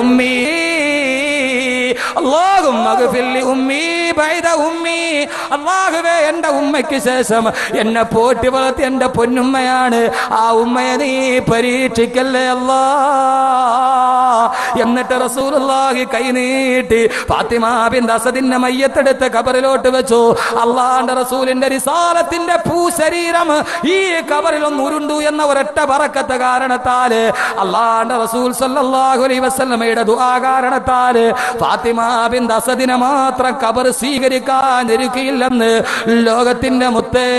ഉമ്മി അല്ലാഹുമ്മ ഗ്ഫിർ ലി ഉമ്മി ബൈദ ഉമ്മി. അല്ലാഹുവേ എന്റെ ഉമ്മയ്ക്ക് ശേഷം എന്നെ പോറ്റി വളർത്തി എന്റെ പൊന്നുമ്മയാണ്, ആ ഉമ്മയെ നീ പരീക്ഷിക്കല്ലേ അല്ലാ. എന്നിട്ട് റസൂലുള്ളാഹി കൈ നീട്ടി ഫാത്തിമ ബിൻത് അസദിന്റെ മയ്യത്തെടുത്ത് ഖബറിലോട്ട് വെച്ചു. അല്ലാഹുവിന്റെ റസൂലിന്റെ റിസാലത്തിന്റെ ഭൂശരീരം ഈ ഖബറിൽ ഒന്ന് ഉരുണ്ടു എന്ന ഒരൊറ്റ ബറക്കത്ത് കാരണത്താൽ, അല്ലാഹുവിന്റെ റസൂൽ സല്ലല്ലാഹു അലൈഹി വസല്ലമയുടെ ദുആ കാരണത്താൽ ഫാത്തിമ ബിൻത് അസദിനെ മാത്രം ഖബർ സ്വീകരിക്കാൻ ഇരിക്കില്ലെന്ന് ലോകത്തിന്റെ മുത്തേ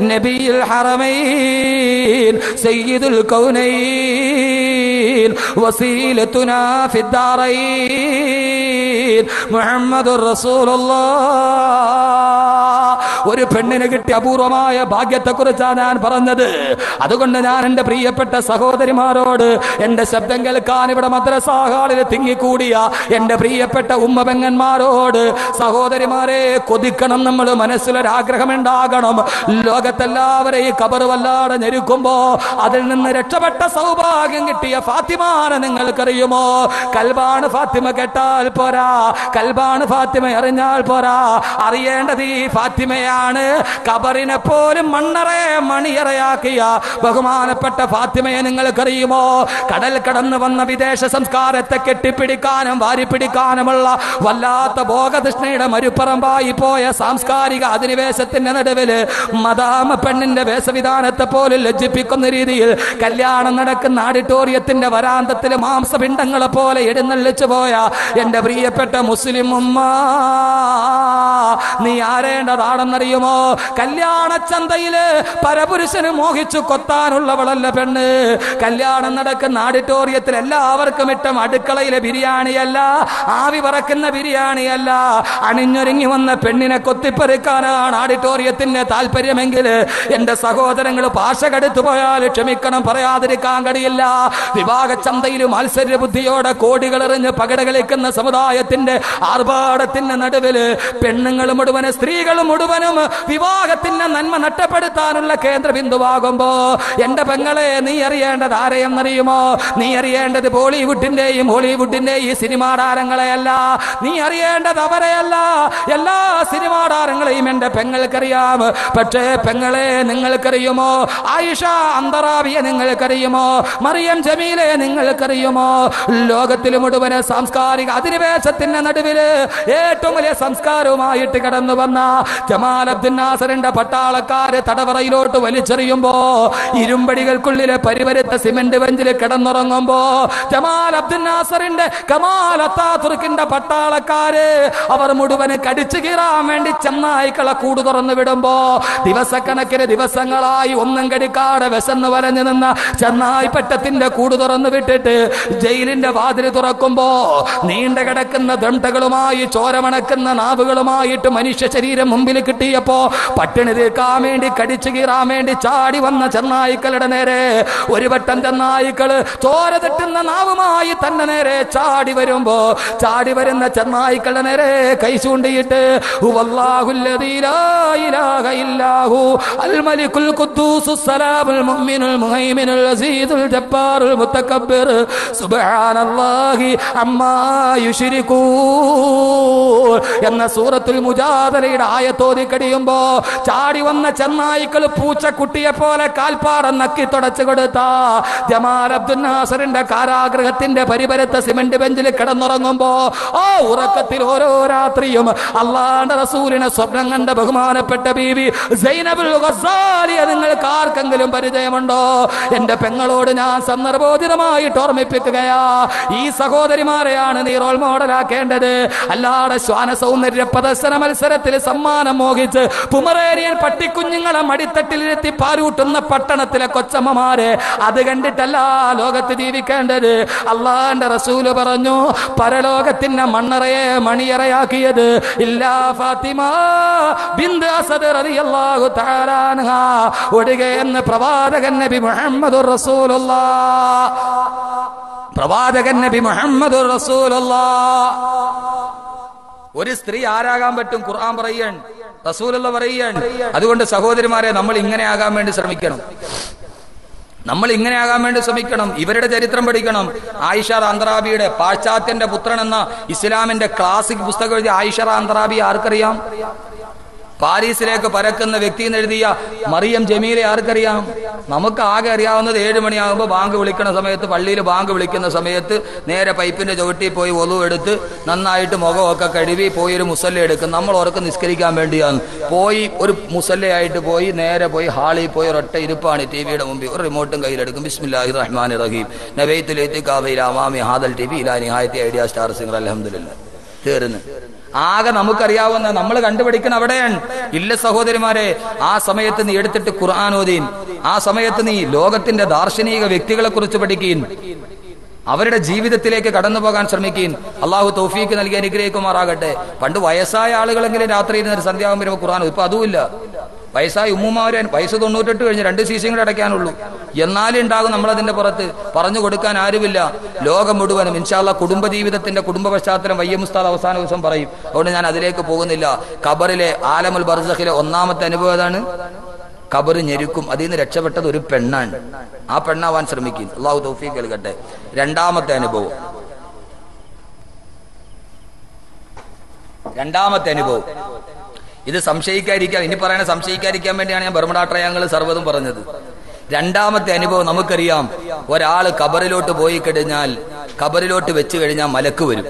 നബിയുൽ ഹറമൈൻ സയ്യിദുൽ കൗനൈൻ വസീലത്തുനാ ഫിദ്ദാറൈൻ മുഹമ്മദുർ റസൂലുള്ളാഹ്. ഒരു പെണ്ണിന് കിട്ടിയ അപൂർവമായ ഭാഗ്യത്തെക്കുറിച്ചാണ് ഞാൻ പറഞ്ഞത്. അതുകൊണ്ട് ഞാൻ എന്റെ പ്രിയപ്പെട്ട സഹോദരിമാരോട്, എന്റെ ശബ്ദം കേൾക്കാൻ ഇവിടെ മദ്രസാ ഹാളിൽ തിങ്ങിക്കൂടിയ എന്റെ പ്രിയപ്പെട്ട ഉമ്മപെങ്ങന്മാരോട്, സഹോദരിമാരെ കൊതിക്കണം, നമ്മൾ മനസ്സിലൊരാഗ്രഹമുണ്ടാകണം. ലോകത്തെല്ലാവരെയും ഖബർ വല്ലാതെ ഞെരുക്കുമ്പോ അതിൽ നിന്ന് രക്ഷപ്പെട്ട സൗഭാഗ്യം കിട്ടിയ ഫാത്തിമാനെ നിങ്ങൾക്കറിയുമോ? കൽബാണ് ഫാത്തിമ കേട്ടാൽ പോരാ, കൽബാണ് ഫാത്തിമ അറിഞ്ഞാൽ പോരാ, അറിയേണ്ടത് ഈ ഫാത്തിമയാണ്. ഖബറിനെ പോലും മണിയറയാക്കിയ ബഹുമാനപ്പെട്ട ഫാത്തിമയെ നിങ്ങൾക്കറിയുമോ? കടൽ കടന്നു വന്ന വിദേശ സംസ്കാരത്തെ കെട്ടിപ്പിടിക്കാനും വാരിപ്പിടിക്കാനുമുള്ള വല്ലാത്ത ഭോഗതൃഷ്ണയുടെ മരുപ്പറമ്പായി പോയ സാംസ്കാരിക അധിനിവേശത്തിന്റെ നടുവില് മദാമ പെണ്ണിന്റെ വേഷവിധാനത്തെ പോലും ലജ്ജിപ്പിക്കുന്ന രീതിയിൽ കല്യാണം നടക്കുന്ന ഓഡിറ്റോറിയത്തിന്റെ വരാന്തത്തിൽ മാംസപിണ്ഡങ്ങളെ പോലെ എഴുന്നള്ളിച്ചു പോയ എന്റെ പ്രിയപ്പെട്ട മുസ്ലിം ഉമ്മ, നീ ആരേണ്ടതാണെന്നറിയുമോ? കല്യാണ ചന്തയില് പരപുരുഷന് മോഹിച്ചു കൊത്താനുള്ളവളല്ല പെണ്ണ്. കല്യാണം നടക്കുന്ന ഓഡിറ്റോറിയത്തിൽ എല്ലാവർക്കും ഇഷ്ടം അടുക്കളയിലെ ബിരിയാണിയല്ല, ആവി പറക്കുന്ന ബിരിയാണിയല്ല. അണിഞ്ഞൊരുങ്ങി വന്ന പെണ്ണിനെ കൊത്തിപ്പെറുക്കാനാണ് ഓഡിറ്റോറിയത്തിന്റെ താല്പര്യമെങ്കിൽ എന്റെ സഹോദരങ്ങൾ ഭാഷ കടുത്തു പോയാൽ ക്ഷമിക്കണം, പറയാതിരിക്കാൻ കഴിയില്ല. വിവാഹ ചന്തയിൽ മത്സര ബുദ്ധിയോടെ കോടികൾ എറിഞ്ഞ് പകട കളിക്കുന്ന സമുദായത്തിന്റെ ആർഭാടത്തിന്റെ നടുവില് പെണ്ണുങ്ങൾ മുഴുവനും സ്ത്രീകൾ മുഴുവനും വിവാഹത്തിന്റെ നന്മ നഷ്ടപ്പെടുത്താനുള്ള കേന്ദ്ര ബിന്ദുവാകുമ്പോ എന്റെ പെങ്ങളെ, നീ അറിയേണ്ടത് ആരെയെന്നറിയുമോ? നീ അറിയേണ്ടത് ബോളിവുഡിന്റെയും ഹോളിവുഡിന്റെയും സിനിമാ താരങ്ങളെയല്ല, നീ അറിയേണ്ടത് അവരെയല്ല. എല്ലാ സിനിമാ താരങ്ങളെയും എന്റെ പെങ്ങൾക്കറിയാം. പക്ഷേ പെങ്ങളെ, നിങ്ങൾക്കറിയുമോ? ആയിഷ അന്തറാവിയെ നിങ്ങൾക്കറിയുമോ? മറിയം ജമീലെ നിങ്ങൾക്കറിയുമോ? ലോകത്തിൽ മുഴുവന് സാംസ്കാരിക അധിനിവേശത്തിന്റെ നടുവില് ഏറ്റവും വലിയ സംസ്കാരവുമായിട്ട് കടന്നു വന്ന ജമാൽ അബ്ദുൽ നാസറിന്റെ പട്ടാളക്കാര് തടവറയിലോട്ട് വലിച്ചെറിയുമ്പോ, ഇരുമ്പടികൾക്കുള്ളിലെ പരിവരുത്ത സിമന്റ് ബെഞ്ചിൽ കിടന്നുറങ്ങുമ്പോ ജമാൽ അബ്ദുൽ നാസറിന്റെ കമാൽ അത്താതുർക്കിന്റെ പട്ടാളക്കാര് അവർ മുഴുവന് കടിച്ചു കീറാൻ വേണ്ടി ചെന്നായിക്കളെ കൂട് തുറന്നു വിടുമ്പോ ദിവസക്കണക്കിന് ദിവസങ്ങളായി ഒന്നും കടിക്കാതെ വിശന്ന് വലഞ്ഞു നിന്ന ചെന്നായിപ്പറ്റത്തിന്റെ കൂട് തുറന്നു വിട്ടിട്ട് ജയിലിന്റെ വാതിൽ തുറക്കുമ്പോ നീണ്ട കിടക്കുന്ന ദണ്ഡകളുമായി ചോരമണക്കുന്ന നാവുകളുമായിട്ട് മനുഷ്യ ശരീരം മുമ്പിൽ കിട്ടിയപ്പോ പട്ടിണി തീർക്കാൻ വേണ്ടി കടിച്ചു കീറാൻ വേണ്ടി ചാടി വന്ന ചെന്നായിക്കളുടെ നേരെ ഒരു വട്ടം ചെന്നായിക്കള് ചോര തെട്ടുന്ന നാവുമായി തന്നെ നേരെ ചാടി വരുമ്പോ ചാടി വരുന്ന ചെന്നായിക്കളുടെ നേരെ കൈ ചൂണ്ടിയിട്ട് الملك القدوس السلام المؤمن المهيمن العزيز الجبار المتكبر سبحان الله عما يشركون എന്ന സൂറത്തുൽ മുജാദലയുടെ ആയത്തോതി കഴിയുമ്പോ ചാടി വന്ന ചെന്നായിക്കൾ പൂച്ചക്കുട്ടിയെ പോലെ കാൽപ്പാടം നക്കി തുടച്ചു കൊടുത്ത ജമാൽ അബ്ദുൽ നാസറിന്റെ കാരാഗൃഹത്തിന്റെ പരിപരത്ത സിമന്റ് ബെഞ്ചിൽ കിടന്നുറങ്ങുമ്പോ ആ ഉറക്കത്തിൽ ഓരോ രാത്രിയും അല്ലാഹുവിന്റെ റസൂലിനെ സ്വപ്നം കണ്ട ബഹുമാനപ്പെട്ട ബീവി സൈനബുൽ ഗസാലിയെ നിങ്ങൾക്ക് ആർക്കെങ്കിലും പരിചയമുണ്ടോ? എന്റെ പെങ്ങളോട് ഞാൻ സന്ദർഭോചിതമായിട്ട് ഓർമ്മിപ്പിക്കുകയാ, ഈ സഹോദരിമാരെയാണ് നീ റോൾ മോഡലാക്കേണ്ടത്. അല്ലാതെ ശ്വാന സൗന്ദര്യ പ്രദർശന മത്സരത്തിൽ സമ്മാനം മോഹിച്ച് പുമറേരിയൻ പട്ടിക്കുഞ്ഞുങ്ങളെ മടിത്തട്ടിലിരുത്തി പാരൂട്ടുന്ന പട്ടണത്തിലെ കൊച്ചമ്മമാരെ അത് കണ്ടിട്ടല്ല ലോകത്ത് ജീവിക്കേണ്ടത്. അല്ലാഹുവിന്റെ റസൂല് പറഞ്ഞു, പരലോകത്തിന്റെ മണ്ണറയെ മണിയറയാക്കിയത് ഇല്ലാ ഫാത്തിമ ബിൻത് അസദ് റളിയല്ലാഹു തആല അൻഹാ ഒടുകയെന്ന് പ്രവാചകൻ നബി മുഹമ്മദുർ റസൂലുള്ളാഹ്. പ്രവാചകൻ നബി മുഹമ്മദുർ റസൂലുള്ളാഹ്. ഒരു സ്ത്രീ ആരാകാൻ പറ്റും? ഖുർആൻ പറയൻ, റസൂലുള്ള പറയൻ. അതുകൊണ്ട് സഹോദരിമാരെ, നമ്മൾ ഇങ്ങനെ ആകാൻ വേണ്ടി ശ്രമിക്കണം. നമ്മൾ ഇങ്ങനെയാകാൻ വേണ്ടി ശ്രമിക്കണം. ഇവരുടെ ചരിത്രം പഠിക്കണം. ആയിഷ അന്തറാബിയുടെ പാശ്ചാത്യന്റെ പുത്രൻ എന്ന ഇസ്ലാമിന്റെ ക്ലാസിക് പുസ്തകം എഴുതിയ ആയിഷ അന്തറാബി ആർക്കറിയാം? പാരീസിലേക്ക് പരക്കുന്ന വ്യക്തി എന്നെഴുതിയ മറിയം ജമീലെ ആർക്കറിയാം? നമുക്ക് ആകെ അറിയാവുന്നത് 7 മണിയാകുമ്പോൾ ബാങ്ക് വിളിക്കുന്ന സമയത്ത്, പള്ളിയിൽ ബാങ്ക് വിളിക്കുന്ന സമയത്ത് നേരെ പൈപ്പിന്റെ ചുവട്ടിൽ പോയി ഒളു എടുത്ത് നന്നായിട്ട് മുഖമൊക്കെ കഴുകി പോയി ഒരു മുസല്ല എടുക്കും. നമ്മൾ ഉറക്കം നിസ്കരിക്കാൻ വേണ്ടിയാണ് പോയി ഒരു മുസല്ലയായിട്ട് പോയി നേരെ പോയി ഹാളിൽ പോയി ഒരൊറ്റ ഇരുപ്പാണ് ടിവിയുടെ മുമ്പിൽ, ഒരു റിമോട്ടും കയ്യിലെടുക്കും. ബിസ്മില്ലാഹിർ റഹ്മാനിർ റഹീം നബൈത്തുൽ ഇത്തിഖാഫി ഇലാ അമാമി ഹാദൽ ടിവി ഇലാ നിഹായത്തി ഐഡിയ സ്റ്റാർ സിംഗർ അൽഹംദുലില്ലാഹ് തീർന്ന്. ആകെ നമുക്കറിയാവുന്ന നമ്മൾ കണ്ടുപിടിക്കണം അവിടെയാണ്. ഇല്ല സഹോദരിമാരെ, ആ സമയത്ത് നീ എടുത്തിട്ട് ഖുർആൻ ഓതീൻ. ആ സമയത്ത് നീ ലോകത്തിന്റെ ദാർശനിക വ്യക്തികളെ കുറിച്ച് പഠിക്കീൻ. അവരുടെ ജീവിതത്തിലേക്ക് കടന്നു പോകാൻ ശ്രമിക്കീൻ. അള്ളാഹു തൗഫീക്ക് നൽകി അനുഗ്രഹിക്കുമാറാകട്ടെ. പണ്ട് വയസ്സായ ആളുകളെങ്കിലും രാത്രി ഇരുന്നൊരു സന്ധ്യാവും വരുമ്പോൾ ഖുർആൻ, ഇപ്പൊ അതുമില്ല. വയസ്സായ ഉമ്മുമാരെ വയസ്സ് 98 കഴിഞ്ഞ് 2 സീസൺ കൂടെ അടയ്ക്കാനുള്ളൂ. എന്നാലും ഉണ്ടാകും നമ്മളതിന്റെ പുറത്ത്. പറഞ്ഞു കൊടുക്കാൻ ആരുമില്ല. ലോകം മുഴുവനും ഇൻഷാ അല്ലാഹ് കുടുംബജീവിതത്തിന്റെ കുടുംബ പശ്ചാത്തലം വയ്യം ഉസ്താദ് അവസാന ദിവസം പറയും. അതുകൊണ്ട് ഞാൻ അതിലേക്ക് പോകുന്നില്ല. ഖബറിലെ ആലമുൽ ബർസഖിലെ 1ാമത്തെ അനുഭവം ഏതാണ്? ഖബർ ഞെരുക്കും. അതിൽ നിന്ന് രക്ഷപ്പെട്ടത് ഒരു പെണ്ണാണ്. ആ പെണ്ണാവാൻ ശ്രമിക്കും. അള്ളാഹു തൗഫീഖ് നൽകട്ടെ. 2ാമത്തെ അനുഭവം ഇത് സംശയിക്കാതിരിക്കാൻ, ഇനി പറയണ സംശയിക്കാതിരിക്കാൻ വേണ്ടിയാണ് ഞാൻ ബർമുഡ ട്രയാങ്കിൾ സർവ്വതും പറഞ്ഞത്. 2ാമത്തെ അനുഭവം നമുക്കറിയാം. ഒരാള് ഖബറിലോട്ട് പോയി കഴിഞ്ഞാൽ, ഖബറിലോട്ട് വെച്ച് കഴിഞ്ഞാൽ മലക്ക് വരും,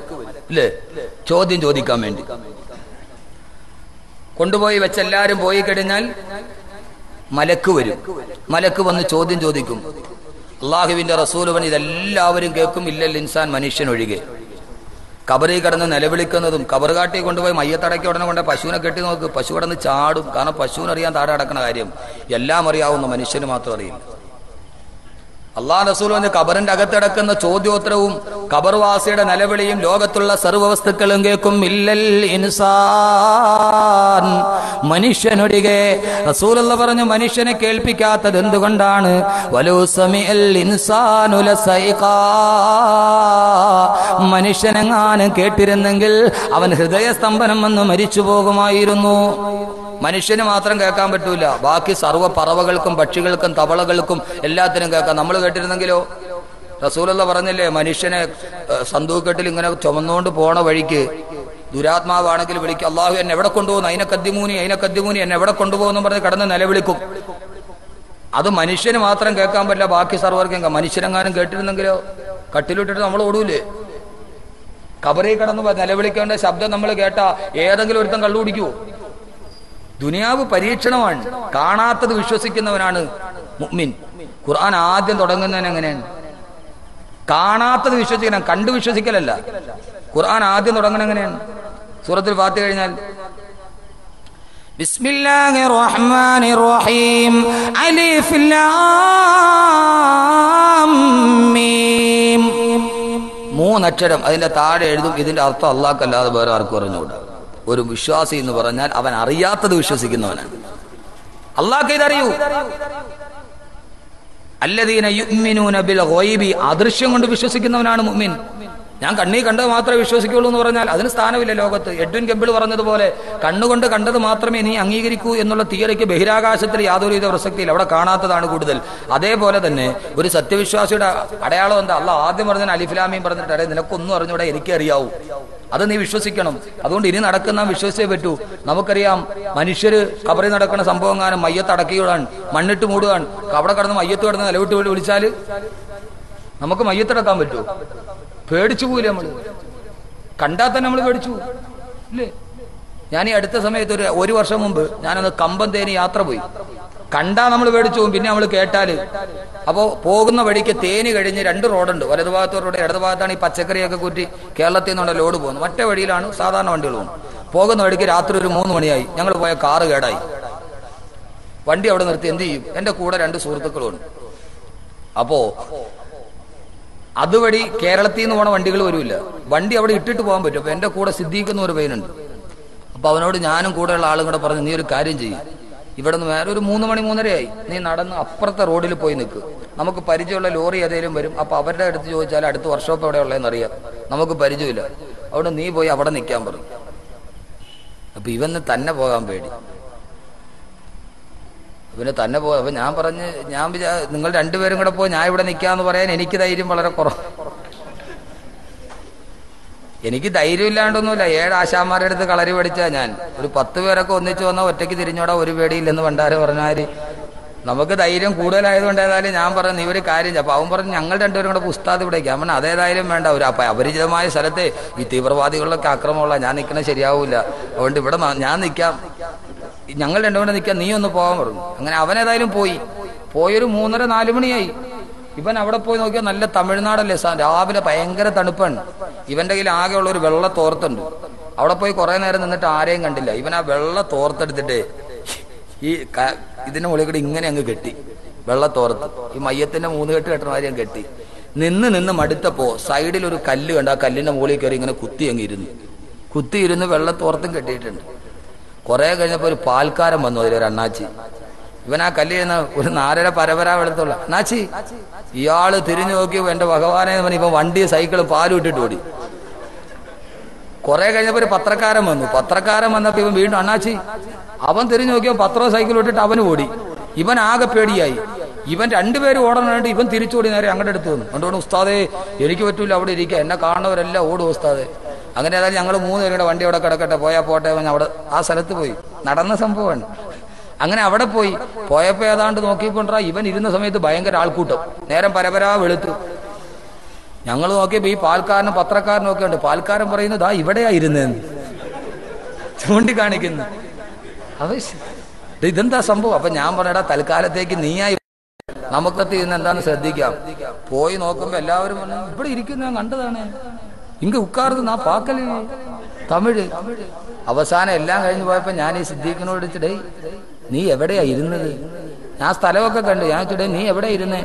ഇല്ലേ? ചോദ്യം ചോദിക്കാൻ വേണ്ടി കൊണ്ടുപോയി വെച്ച് എല്ലാരും പോയി കഴിഞ്ഞാൽ മലക്ക് വരും. മലക്ക് വന്ന് ചോദ്യം ചോദിക്കും. അള്ളാഹുവിന്റെ റസൂൽ പറഞ്ഞു, ഇതെല്ലാവരും കേൾക്കും, ഇല്ലൽ ഇൻസാൻ, മനുഷ്യൻ ഒഴികെ. കബറിൽ കിടന്ന് നിലവിളിക്കുന്നതും, കബർ കാട്ടി കൊണ്ടുപോയി മയ്യത്തടക്കി ഉടനെ കൊണ്ട് പശുവിനെ കെട്ടി നോക്ക്, പശു കിടന്ന് ചാടും. കാരണം പശുവിനറിയാൻ താഴെ അടക്കുന്ന കാര്യം എല്ലാം അറിയാവുന്ന മനുഷ്യന് മാത്രം അറിയില്ല. അള്ളാഹ് റസൂൽ പറഞ്ഞ കബറിന്റെ അകത്തടക്കുന്ന ചോദ്യോത്തരവും കബർവാസിയുടെ നിലവിളിയും ലോകത്തുള്ള സർവ്വ വസ്തുക്കളും കേൾക്കും, ഇല്ലൽ ഇൻസാൻ, മനുഷ്യനൊഴികെ. റസൂലുള്ള പറഞ്ഞു, മനുഷ്യനെ കേൾപ്പിക്കാത്തത് എന്തുകൊണ്ടാണ്? വലൗ സമിഅൽ ഇൻസാനു ലസൈഖാ, മനുഷ്യനെങ്ങാനും കേട്ടിരുന്നെങ്കിൽ അവൻ ഹൃദയസ്തംഭനം വന്ന് മരിച്ചു പോകുമായിരുന്നു. മനുഷ്യന് മാത്രം കേൾക്കാൻ പറ്റൂല, ബാക്കി സർവ്വ പറവകൾക്കും പക്ഷികൾക്കും തവളകൾക്കും എല്ലാത്തിനും കേൾക്കാം. നമ്മൾ കേട്ടിരുന്നെങ്കിലോ? റസൂലുള്ള പറഞ്ഞില്ലേ, മനുഷ്യനെ സന്തൂക്കെട്ടിൽ ഇങ്ങനെ ചുമന്നുകൊണ്ട് പോണ വഴിക്ക് ദുരാത്മാവാണെങ്കിൽ വിളിക്കും, അള്ളാഹു എന്നെ എവിടെ കൊണ്ടുപോകുന്നു, അതിനക്കദ്ദിമൂനി എന്നെ എവിടെ കൊണ്ടുപോകുന്നു പറഞ്ഞ് കടന്ന് നിലവിളിക്കും. അത് മനുഷ്യന് മാത്രം കേൾക്കാൻ പറ്റില്ല, ബാക്കി സർവർക്കും കേൾക്കാം. മനുഷ്യനെങ്ങാനും കേട്ടിരുന്നെങ്കിലോ? കട്ടിലിട്ടിട്ട് നമ്മൾ ഓടൂലേ? കബറിൽ കിടന്ന് നിലവിളിക്കേണ്ട ശബ്ദം നമ്മൾ കേട്ടാ ഏതെങ്കിലും ഒരുത്തൻ കള്ളു കുടിക്കുവോ? ദുനിയാവ് പരീക്ഷണമാണ്. കാണാത്തത് വിശ്വസിക്കുന്നവനാണ് മുഅ്മിൻ. ഖുർആൻ ആദ്യം തുടങ്ങുന്നതിന് എങ്ങനെയാണ്? കാണാത്തത് വിശ്വസിക്കണം, കണ്ടു വിശ്വസിക്കലല്ല. ഖുർആൻ ആദ്യം തുടങ്ങുന്നത് എങ്ങനെയാണ്? സൂറത്തുൽ ഫാത്തിഹ കഴിഞ്ഞാൽ ബിസ്മില്ലാഹിർ റഹ്മാനിർ റഹീം അലിഫ് ലാം മീം, 3 അക്ഷരം അതിന്റെ താഴെ എഴുതും. ഇതിന്റെ അർത്ഥം അല്ലാഹുക്കല്ലാതെ വേറെ ആർക്കും അറിഞ്ഞുകൂടാ. ഒരു വിശ്വാസി എന്ന് പറഞ്ഞാൽ അവൻ അറിയാത്തത് വിശ്വസിക്കുന്നവനാണ്. അല്ലാഹുക്ക് ഇതറിയൂ. അല്ലദീന യുഅ്മിനൂന ബിൽ ഗൈബി, അദൃശ്യം കൊണ്ട് വിശ്വസിക്കുന്നവനാണ് മുഅ്മിൻ. ഞാൻ കണ്ണീ കണ്ടത് മാത്രമേ വിശ്വസിക്കുള്ളൂ എന്ന് പറഞ്ഞാൽ അതിന് സ്ഥാനമില്ല ലോകത്ത്. എഡ്വിൻ കെമ്പിൾ പറഞ്ഞതുപോലെ കണ്ണുകൊണ്ട് കണ്ടത് മാത്രമേ നീ അംഗീകരിക്കൂ എന്നുള്ള തിയറിക്ക് ബഹിരാകാശത്തിൽ യാതൊരുവിധ പ്രസക്തിയില്ല. അവിടെ കാണാത്തതാണ് കൂടുതൽ. അതേപോലെ തന്നെ ഒരു സത്യവിശ്വാസിയുടെ അടയാളം എന്താ? അള്ളാഹ് ആദ്യം പറഞ്ഞ അലിഫ്ലാമീം പറഞ്ഞിട്ട്, അടേ നിനക്കൊന്നും അറിഞ്ഞൂടെ, എനിക്ക് അറിയാവൂ, അത് നീ വിശ്വസിക്കണം. അതുകൊണ്ട് ഇനി നടക്കുന്ന വിശ്വസിച്ചേ പറ്റൂ. നമുക്കറിയാം, മനുഷ്യര് കബറിൽ നടക്കുന്ന സംഭവം കാണും, മയ്യത്ത് അടക്കിയിടാൻ, മണ്ണിട്ട് മൂടുകയാണ്. അവിടെ കടന്ന് മയ്യത്ത് കിടന്ന് നിലവിട്ട് വിളിച്ചാല് നമുക്ക് മയ്യത്തടക്കാൻ പറ്റുമോ? പേടിച്ചു പോയില്ലേ? നമ്മള് കണ്ടാൽ തന്നെ നമ്മൾ പേടിച്ചു ഇല്ലേ? ഞാൻ ഈ അടുത്ത സമയത്ത് ഒരു വർഷം മുമ്പ് ഞാനൊന്ന് കമ്പന്തേനി യാത്ര പോയി. കണ്ടാ നമ്മൾ പേടിച്ചു പോകും, പിന്നെ നമ്മൾ കേട്ടാല്. അപ്പോൾ പോകുന്ന വഴിക്ക് തേനി കഴിഞ്ഞ് 2 റോഡുണ്ട്. വലതു ഭാഗത്ത് റോഡ്, ഇടതു ഭാഗത്താണ് ഈ പച്ചക്കറിയൊക്കെ കൂറ്റി കേരളത്തിൽ നിന്നുള്ള ലോഡ് പോകുന്നത്. മറ്റേ വഴിയിലാണ് സാധാരണ വണ്ടികൾ പോകുന്നത്. പോകുന്ന വഴിക്ക് രാത്രി ഒരു 3 മണിയായി. ഞങ്ങൾ പോയ കാറ് കേടായി. വണ്ടി അവിടെ നിർത്തി. എന്ത് ചെയ്യും? എന്റെ കൂടെ 2 സുഹൃത്തുക്കളുണ്ട്. അപ്പോ അതുവഴി കേരളത്തിൽ നിന്ന് പോണ വണ്ടികൾ വരില്ല. വണ്ടി അവിടെ ഇട്ടിട്ട് പോകാൻ പറ്റും. അപ്പൊ എന്റെ കൂടെ സിദ്ദീഖെന്ന് ഒരു പയ്യനുണ്ട്. അപ്പൊ അവനോട് ഞാനും കൂടെയുള്ള ആളും കൂടെ പറഞ്ഞു, നീ ഒരു കാര്യം ചെയ്യും, ഇവിടെ നിന്ന് വേറെ ഒരു 3 മണി 3:30 നീ നടന്ന് അപ്പുറത്തെ റോഡിൽ പോയി നിൽക്ക്. നമുക്ക് പരിചയമുള്ള ലോറി ഏതെങ്കിലും വരും. അപ്പൊ അവരുടെ അടുത്ത് ചോദിച്ചാൽ അടുത്ത വർക്ക്ഷോപ്പ് എവിടെ ഉള്ളതെന്ന് അറിയാം. നമുക്ക് പരിചയമില്ല. അവിടെ നീ പോയി അവിടെ നിൽക്കാൻ പറഞ്ഞു. അപ്പൊ ഇവന്ന് തന്നെ പോകാൻ പേടി. ഇവന് തന്നെ പോയി. അപ്പം ഞാൻ പറഞ്ഞ് നിങ്ങൾ രണ്ടുപേരും കൂടെ പോയി ഞാൻ ഇവിടെ നിൽക്കാമെന്ന് പറയാൻ എനിക്ക് ധൈര്യം വളരെ കുറവ്. എനിക്ക് ധൈര്യം ഇല്ലാണ്ടൊന്നുമില്ല. 7 ആശാന്മാരുടെ അടുത്ത് കളരി പഠിച്ചാ ഞാൻ. ഒരു 10 പേരൊക്കെ ഒന്നിച്ച് വന്നാൽ ഒറ്റയ്ക്ക് തിരിഞ്ഞോടാ ഒരു പേടിയില്ലെന്ന് പണ്ടാര് പറഞ്ഞാൽ നമുക്ക് ധൈര്യം കൂടുതലായതുകൊണ്ട് ഏതായാലും ഞാൻ പറഞ്ഞു നീ ഒരു കാര്യം. അപ്പം അവൻ പറഞ്ഞു ഞങ്ങൾ രണ്ടുപേരും കൂടെ ഉസ്താദ് ഇവിടേക്ക്. അവൻ അതേതായാലും വേണ്ട, ഒരു അപരിചിതമായ സ്ഥലത്ത് ഈ തീവ്രവാദികളിലൊക്കെ ആക്രമണമുള്ള ഞാൻ നിൽക്കണത് ശരിയാവില്ല, അതുകൊണ്ട് ഇവിടെ ഞാൻ നിൽക്കാം, ഞങ്ങൾ രണ്ടും കൂടെ നിൽക്കാം, നീ ഒന്ന് പോകാൻ പറഞ്ഞു. അങ്ങനെ അവനേതായാലും പോയൊരു 3:30-4 മണിയായി. ഇവൻ അവിടെ പോയി നോക്കിയാൽ നല്ല തമിഴ്നാടല്ലേ, രാവിലെ ഭയങ്കര തണുപ്പാണ്. ഇവന്റെ കയ്യിൽ ആകെയുള്ള ഒരു വെള്ള തോർത്തുണ്ട്. അവിടെ പോയി കുറെ നേരം നിന്നിട്ട് ആരെയും കണ്ടില്ല. ഇവൻ ആ വെള്ള തോർത്തെടുത്തിട്ട് ഈ ഇതിന്റെ മുകളിൽ കൂടി ഇങ്ങനെ അങ്ങ് കെട്ടി, വെള്ള തോർത്ത് ഈ മയ്യത്തിന്റെ 3 കെട്ട് കെട്ടണമാതിരി അങ്ങ് കെട്ടി. നിന്ന് മടുത്തപ്പോ സൈഡിൽ ഒരു കല്ല് കണ്ട് ആ കല്ലിന്റെ മുകളിൽ കയറി ഇങ്ങനെ കുത്തിയിരുന്ന് വെള്ള തോർത്തും കെട്ടിയിട്ടുണ്ട്. കുറെ കഴിഞ്ഞപ്പോ ഒരു പാൽക്കാരൻ വന്നു, അതിലൊരു അണ്ണാച്ചി. ഇവൻ ആ കല്ല് ചെയ്യുന്ന ഒരു 4:30 പരപരാ വെളുത്തുള്ള അണ്ണാച്ചി. ഇയാള് തിരിഞ്ഞു നോക്കി എന്റെ ഭഗവാനെ ഇപ്പൊ വണ്ടി സൈക്കിള് പാലും ഇട്ടിട്ട് ഓടി. കുറെ കഴിഞ്ഞപ്പോ ഒരു പത്രക്കാരൻ വന്നപ്പോ ഇവൻ വീണ്ടും അണ്ണാച്ചി. അവൻ തിരിഞ്ഞു നോക്കിയപ്പോ പത്രവും സൈക്കിളും ഇട്ടിട്ട് അവന് ഓടി. ഇവൻ ആകെ പേടിയായി. ഇവൻ രണ്ടുപേരും ഓടണുണ്ട്. ഇവൻ തിരിച്ചോടി നേരെ അങ്ങോട്ട് എടുത്തു വന്നു. അതുകൊണ്ട് ഉസ്താദേ എനിക്ക് പറ്റൂല അവിടെ ഇരിക്കുക, എന്നെ കാണുന്നവരെല്ലാം ഓടും ഉസ്താദേ. അങ്ങനെ ഏതായാലും ഞങ്ങൾ 3 പേരുടെ വണ്ടി അവിടെ കിടക്കട്ടെ, പോയാ പോട്ടെ. അവിടെ ആ സ്ഥലത്ത് പോയി, നടന്ന സംഭവമാണ്. അങ്ങനെ അവിടെ പോയപ്പോ ഏതാണ്ട് നോക്കിക്കൊണ്ടാ ഇവൻ ഇരുന്ന സമയത്ത് ഭയങ്കര ആൾക്കൂട്ടം, നേരം പരപരാ വെളുത്തു. ഞങ്ങൾ നോക്കിയപ്പോ ഈ പാൽക്കാരനും പത്രക്കാരനും ഒക്കെ ഉണ്ട്. പാൽക്കാരൻ പറയുന്നത് ആ ഇവിടെയാ ഇരുന്നേന്ന് ചൂണ്ടിക്കാണിക്കുന്നു. ഇതെന്താ സംഭവം? അപ്പൊ ഞാൻ പറഞ്ഞടാ തൽക്കാലത്തേക്ക് നീയായി നമുക്കത്ത് ഇന്ന് എന്താന്ന് ശ്രദ്ധിക്കാം. പോയി നോക്കുമ്പോ എല്ലാവരും പറഞ്ഞു ഇവിടെ ഇരിക്കുന്ന ഞാൻ കണ്ടതാണ്, ഇങ്ങ ഉക്കാർന്ന് നാ പാക്കല് തമിഴ്. അവസാനം എല്ലാം കഴിഞ്ഞ് പോയപ്പോ ഞാൻ ഈ സിദ്ദീഖിനോട് വിളിച്ചിടേ നീ എവിടെയാ ഇരുന്നത്? ഞാൻ സ്ഥലമൊക്കെ കണ്ടു. ഞാൻ ചോദിച്ചേ നീ എവിടെയാ ഇരുന്നേ?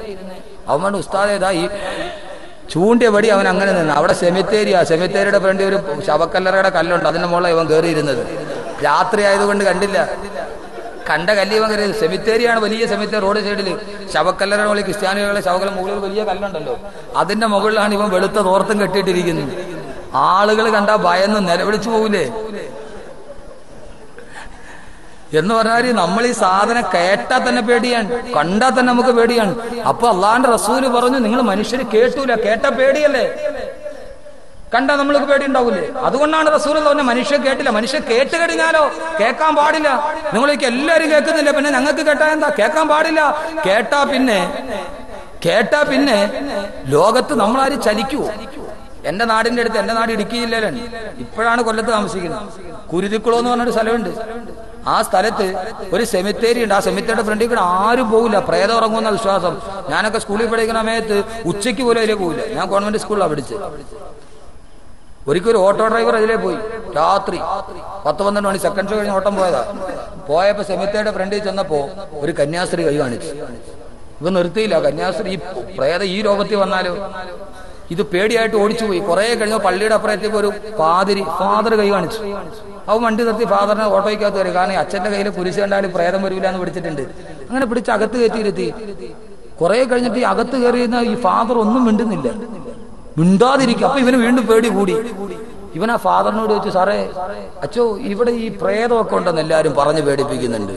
അവൻ പറഞ്ഞു ഉസ്താദേ ഇതാ ഈ ചൂണ്ടിയ പടി. അവൻ അങ്ങനെ നിന്ന് അവിടെ സെമിത്തേരിയുടെ ഫ്രണ്ട് ഒരു ശവക്കല്ലറയുടെ കല്ലുണ്ട്, അതിന്റെ മുകളിൽ ഇവൻ കയറിയിരുന്നത്. രാത്രി ആയതുകൊണ്ട് കണ്ടില്ല, കണ്ട കല്ല് ഇവൻ കയറിയത്. സെമിത്തേരിയാണ്, വലിയ സെമിത്തേരി, റോഡ് സൈഡിൽ ശവക്കല്ലറയുടെ മുകളിൽ ക്രിസ്ത്യാനികളുടെ ശവക്കല്ല മുകളിൽ വലിയ കല്ലുണ്ടല്ലോ, അതിന്റെ മുകളിലാണ് ഇവൻ വെളുത്ത തോർത്തും കെട്ടിയിട്ടിരിക്കുന്നത്. ആളുകൾ കണ്ടാ ഭയന്ന് നിലവിളിച്ചു പോകൂലേ എന്ന് പറഞ്ഞാല് നമ്മൾ ഈ സാധനം കേട്ടാൽ തന്നെ പേടിയാണ്, കണ്ടാൽ തന്നെ നമുക്ക് പേടിയാണ്. അപ്പൊ അള്ളാന്റെ റസൂല് പറഞ്ഞു നിങ്ങൾ മനുഷ്യര് കേട്ടൂല, കേട്ടാ പേടിയല്ലേ, കണ്ടാ നമ്മൾക്ക് പേടി ഉണ്ടാവൂലേ? അതുകൊണ്ടാണ് റസൂൽ പറഞ്ഞ മനുഷ്യൻ കേട്ടില്ല. മനുഷ്യൻ കേട്ട് കഴിഞ്ഞാലോ കേൾക്കാൻ പാടില്ല. നിങ്ങളേക്ക് എല്ലാരും കേൾക്കുന്നില്ല, പിന്നെ ഞങ്ങൾക്ക് കേട്ടാ എന്താ? കേൾക്കാൻ പാടില്ല. കേട്ടാ പിന്നെ ലോകത്ത് നമ്മളാരും ചലിക്കുവോ? എന്റെ നാടിന്റെ അടുത്ത്, എന്റെ നാട് ഇടുക്കി ജില്ലയിലാണ്, ഇപ്പോഴാണ് കൊല്ലത്ത് താമസിക്കുന്നത്. കുരുതിക്കുളം എന്ന് പറഞ്ഞൊരു സ്ഥലമുണ്ട്. ആ സ്ഥലത്ത് ഒരു സെമിത്തേരി ഉണ്ട്. ആ സെമിത്തേരിയുടെ ഫ്രണ്ടിൽ കൂടെ ആരും പോകില്ല, പ്രേതം ഉറങ്ങുന്ന വിശ്വാസം. ഞാനൊക്കെ സ്കൂളിൽ പഠിക്കുന്ന സമയത്ത് ഉച്ചയ്ക്ക് പോലും അതിലേക്ക് പോകില്ല. ഞാൻ ഗവൺമെന്റ് സ്കൂളിലാണ് പഠിച്ചത്. ഒരിക്കലും ഓട്ടോ ഡ്രൈവർ അതിലേ പോയി, രാത്രി 10-12 മണി സെക്കൻഡ് ഷോ കഴിഞ്ഞ് ഓട്ടം പോയപ്പോ സെമിത്തേരിയുടെ ഫ്രണ്ടിൽ ചെന്നപ്പോ ഒരു കന്യാസ്ത്രീ കൈ കാണിച്ചു. ഇവ നിർത്തിയില്ല. കന്യാസ്ത്രീ ഈ പ്രേതം ഈ ലോകത്തിൽ വന്നാലോ, ഇത് പേടിയായിട്ട് ഓടിച്ചു പോയി. കുറെ കഴിഞ്ഞ പള്ളിയുടെ അപ്പുറത്തേക്ക് ഒരു ഫാദർ കൈ കാണിച്ചു. അവൻ വണ്ടി നിർത്തി ഫാദറിനെ ഓട്ടോയ്ക്കകത്ത് കയറി. കാരണം അച്ഛന്റെ കയ്യിൽ കുരിശ് കണ്ടാലും പ്രേതം വരില്ല എന്ന് പിടിച്ചിട്ടുണ്ട്. അങ്ങനെ പിടിച്ച് അകത്ത് കയറ്റിയിരുത്തി. കുറെ കഴിഞ്ഞിട്ട് ഈ അകത്ത് കയറിയുന്ന ഈ ഫാദർ ഒന്നും മിണ്ടുന്നില്ല, മിണ്ടാതിരിക്കും. അപ്പൊ ഇവന് വീണ്ടും പേടി കൂടി. ഇവൻ ആ ഫാദറിനോട് ചോദിച്ചു, സാറേ അച്ഛോ ഇവിടെ ഈ പ്രേതമൊക്കെ ഉണ്ടെന്ന് എല്ലാരും പറഞ്ഞ് പേടിപ്പിക്കുന്നുണ്ട്.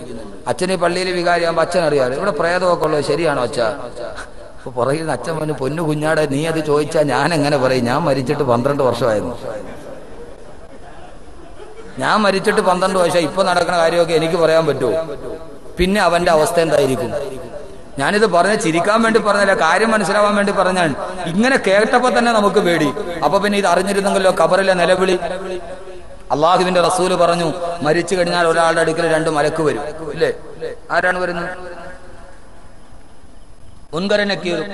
അച്ഛന് പള്ളിയിൽ വികാരിയാകുമ്പോ അച്ഛൻ അറിയാറ് ഇവിടെ പ്രേതമൊക്കെ ഉള്ളത് ശരിയാണോ അച്ഛാ? അപ്പൊ പറയുന്ന അച്ഛൻ പറഞ്ഞു, പൊന്നു കുഞ്ഞാടെ നീ അത് ചോദിച്ചാ ഞാൻ എങ്ങനെ പറയും? ഞാൻ മരിച്ചിട്ട് 12 വർഷമായിരുന്നു. ഞാൻ മരിച്ചിട്ട് 12 വർഷം. ഇപ്പൊ നടക്കുന്ന കാര്യമൊക്കെ എനിക്ക് പറയാൻ പറ്റുമോ? പിന്നെ അവന്റെ അവസ്ഥ എന്തായിരിക്കും? ഞാനിത് പറഞ്ഞ ചിരിക്കാൻ വേണ്ടി പറഞ്ഞല്ല, കാര്യം മനസ്സിലാവാൻ വേണ്ടി പറഞ്ഞാണ്. ഇങ്ങനെ കേട്ടപ്പോ തന്നെ നമുക്ക് പേടി. അപ്പൊ പിന്നെ ഇത് അറിഞ്ഞിരുന്നെങ്കിലോ ഖബറിലെ നിലവിളി. അള്ളാഹുവിന്റെ റസൂല് പറഞ്ഞു, മരിച്ചു കഴിഞ്ഞാൽ ഒരാളുടെ അടുക്കൽ 2 മലക്ക് വരും. ഇല്ലേ? ആരാണ് വരുന്നത്? മുൻകരൻ നക്കീറും.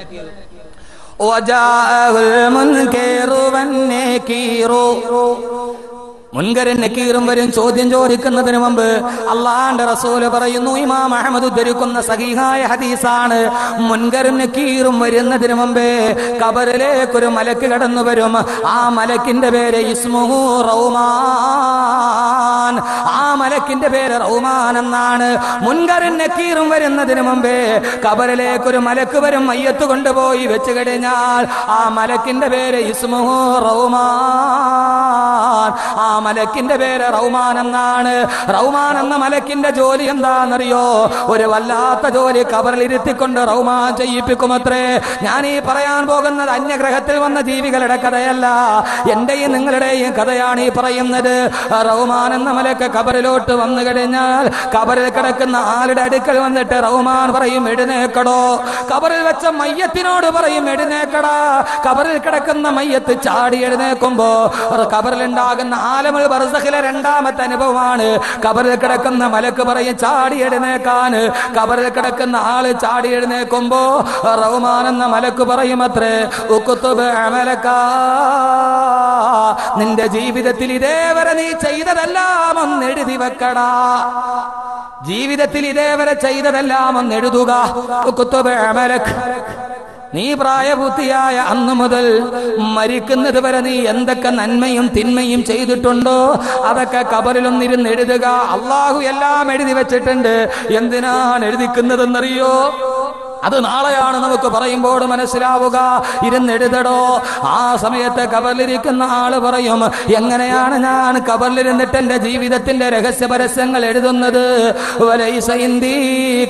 മുൻകരൻ നക്കീറും വരും ചോദ്യം ചോദിക്കുന്നതിന് മുമ്പ്. അള്ളാന്റെ റസൂല് പറയുന്നു, ഇമാം അഹ്മദ് ഉദ്ധരിക്കുന്ന സഹീഹായ ഹദീസാണ്, മുൻകരൻ നക്കീറും വരുന്നതിന് മുമ്പേ ഖബറിലേക്കൊരു മലക്ക് കടന്നു വരും. ആ മലക്കിന്റെ പേര് ഇസ്മുഹു റൗമാൻ. ആ മലക്കിന്റെ പേര് റൗമാൻ എന്നാണ്. മുൻകരൻ നക്കീറും വരുന്നതിന് മുമ്പേ ഖബറിലേക്കൊരു മലക്ക് വരും. മയ്യത്ത് കൊണ്ടുപോയി വെച്ച് കഴിഞ്ഞാൽ ആ മലക്കിന്റെ പേര് ഇസ്മുഹു റൗമാൻ. ആ മലക്കിന്റെ പേര് റൗമാൻ എന്നാണ്. റൗമാൻ എന്ന മലക്കിന്റെ ജോലി എന്താണെന്നറിയോ? ഒരു വല്ലാത്ത ജോലി കബറിൽ ഇരുത്തിക്കൊണ്ട് റൗമാൻ ചെയ്യിപ്പിക്കുമത്രേ. ഞാൻ ഈ പറയാൻ പോകുന്നത് അന്യഗ്രഹത്തിൽ വന്ന ജീവികളുടെ കഥയല്ല, എന്റെയും നിങ്ങളുടെയും കഥയാണ് ഈ പറയുന്നത്. റൗമാൻ എന്ന മലക്ക് കബറിലോട്ട് വന്നു കഴിഞ്ഞാൽ കബറിൽ കിടക്കുന്ന ആളുടെ അടുക്കൽ വന്നിട്ട് റൗമാൻ പറയും, എഴുന്നേക്കടോ. കബറിൽ വെച്ച മയ്യത്തിനോട് പറയും, എഴുന്നേക്കടാ. കബറിൽ കിടക്കുന്ന മയ്യത്ത് ചാടി എഴുന്നേക്കുമ്പോ കബറിലുണ്ടാകുന്ന ആലമുൽ ബർസഖിലെ രണ്ടാമത്തെ അനുഭവമാണ്. കബറിൽ കിടക്കുന്ന മലക്ക് പറയും ചാടി എഴുന്നേക്കാൻ. കബറിൽ കിടക്കുന്ന ആള് ചാടി എഴുന്നേക്കുമ്പോ റഹ്മാൻ എന്ന മലക്ക് പറയും അത്രേ, ഉക്തുബ് അമലക, നിന്റെ ജീവിതത്തിൽ ഇതേവരെ നീ ചെയ്തതെല്ലാം ഒന്ന് എഴുതി വെക്കടാ. ജീവിതത്തിൽ ഇതേവരെ ചെയ്തതെല്ലാം ഒന്ന് എഴുതുക. ഉക്തുബ് അമലക്, നീ പ്രായപൂർത്തിയായ അന്നു മുതൽ മരിക്കുന്നത് വരെ നീ എന്തൊക്കെ നന്മയും തിന്മയും ചെയ്തിട്ടുണ്ടോ അതൊക്കെ കബറിലൊന്നിരുന്ന് എഴുതുക. അള്ളാഹു എല്ലാം എഴുതി വെച്ചിട്ടുണ്ട്. എന്തിനാണ് എഴുതിക്കുന്നതെന്നറിയോ? അത് നാളെയാണ് നമുക്ക് പറയുമ്പോൾ മനസ്സിലാവുക. ഇരുന്നെഴുതടോ. ആ സമയത്ത് കബറിലിരിക്കുന്ന ആള് പറയും, എങ്ങനെയാണ് ഞാൻ കബറിലിരുന്നിട്ട് എന്റെ ജീവിതത്തിന്റെ രഹസ്യ പരസ്യങ്ങൾ എഴുതുന്നത്? വലൈസ ഇന്ദീ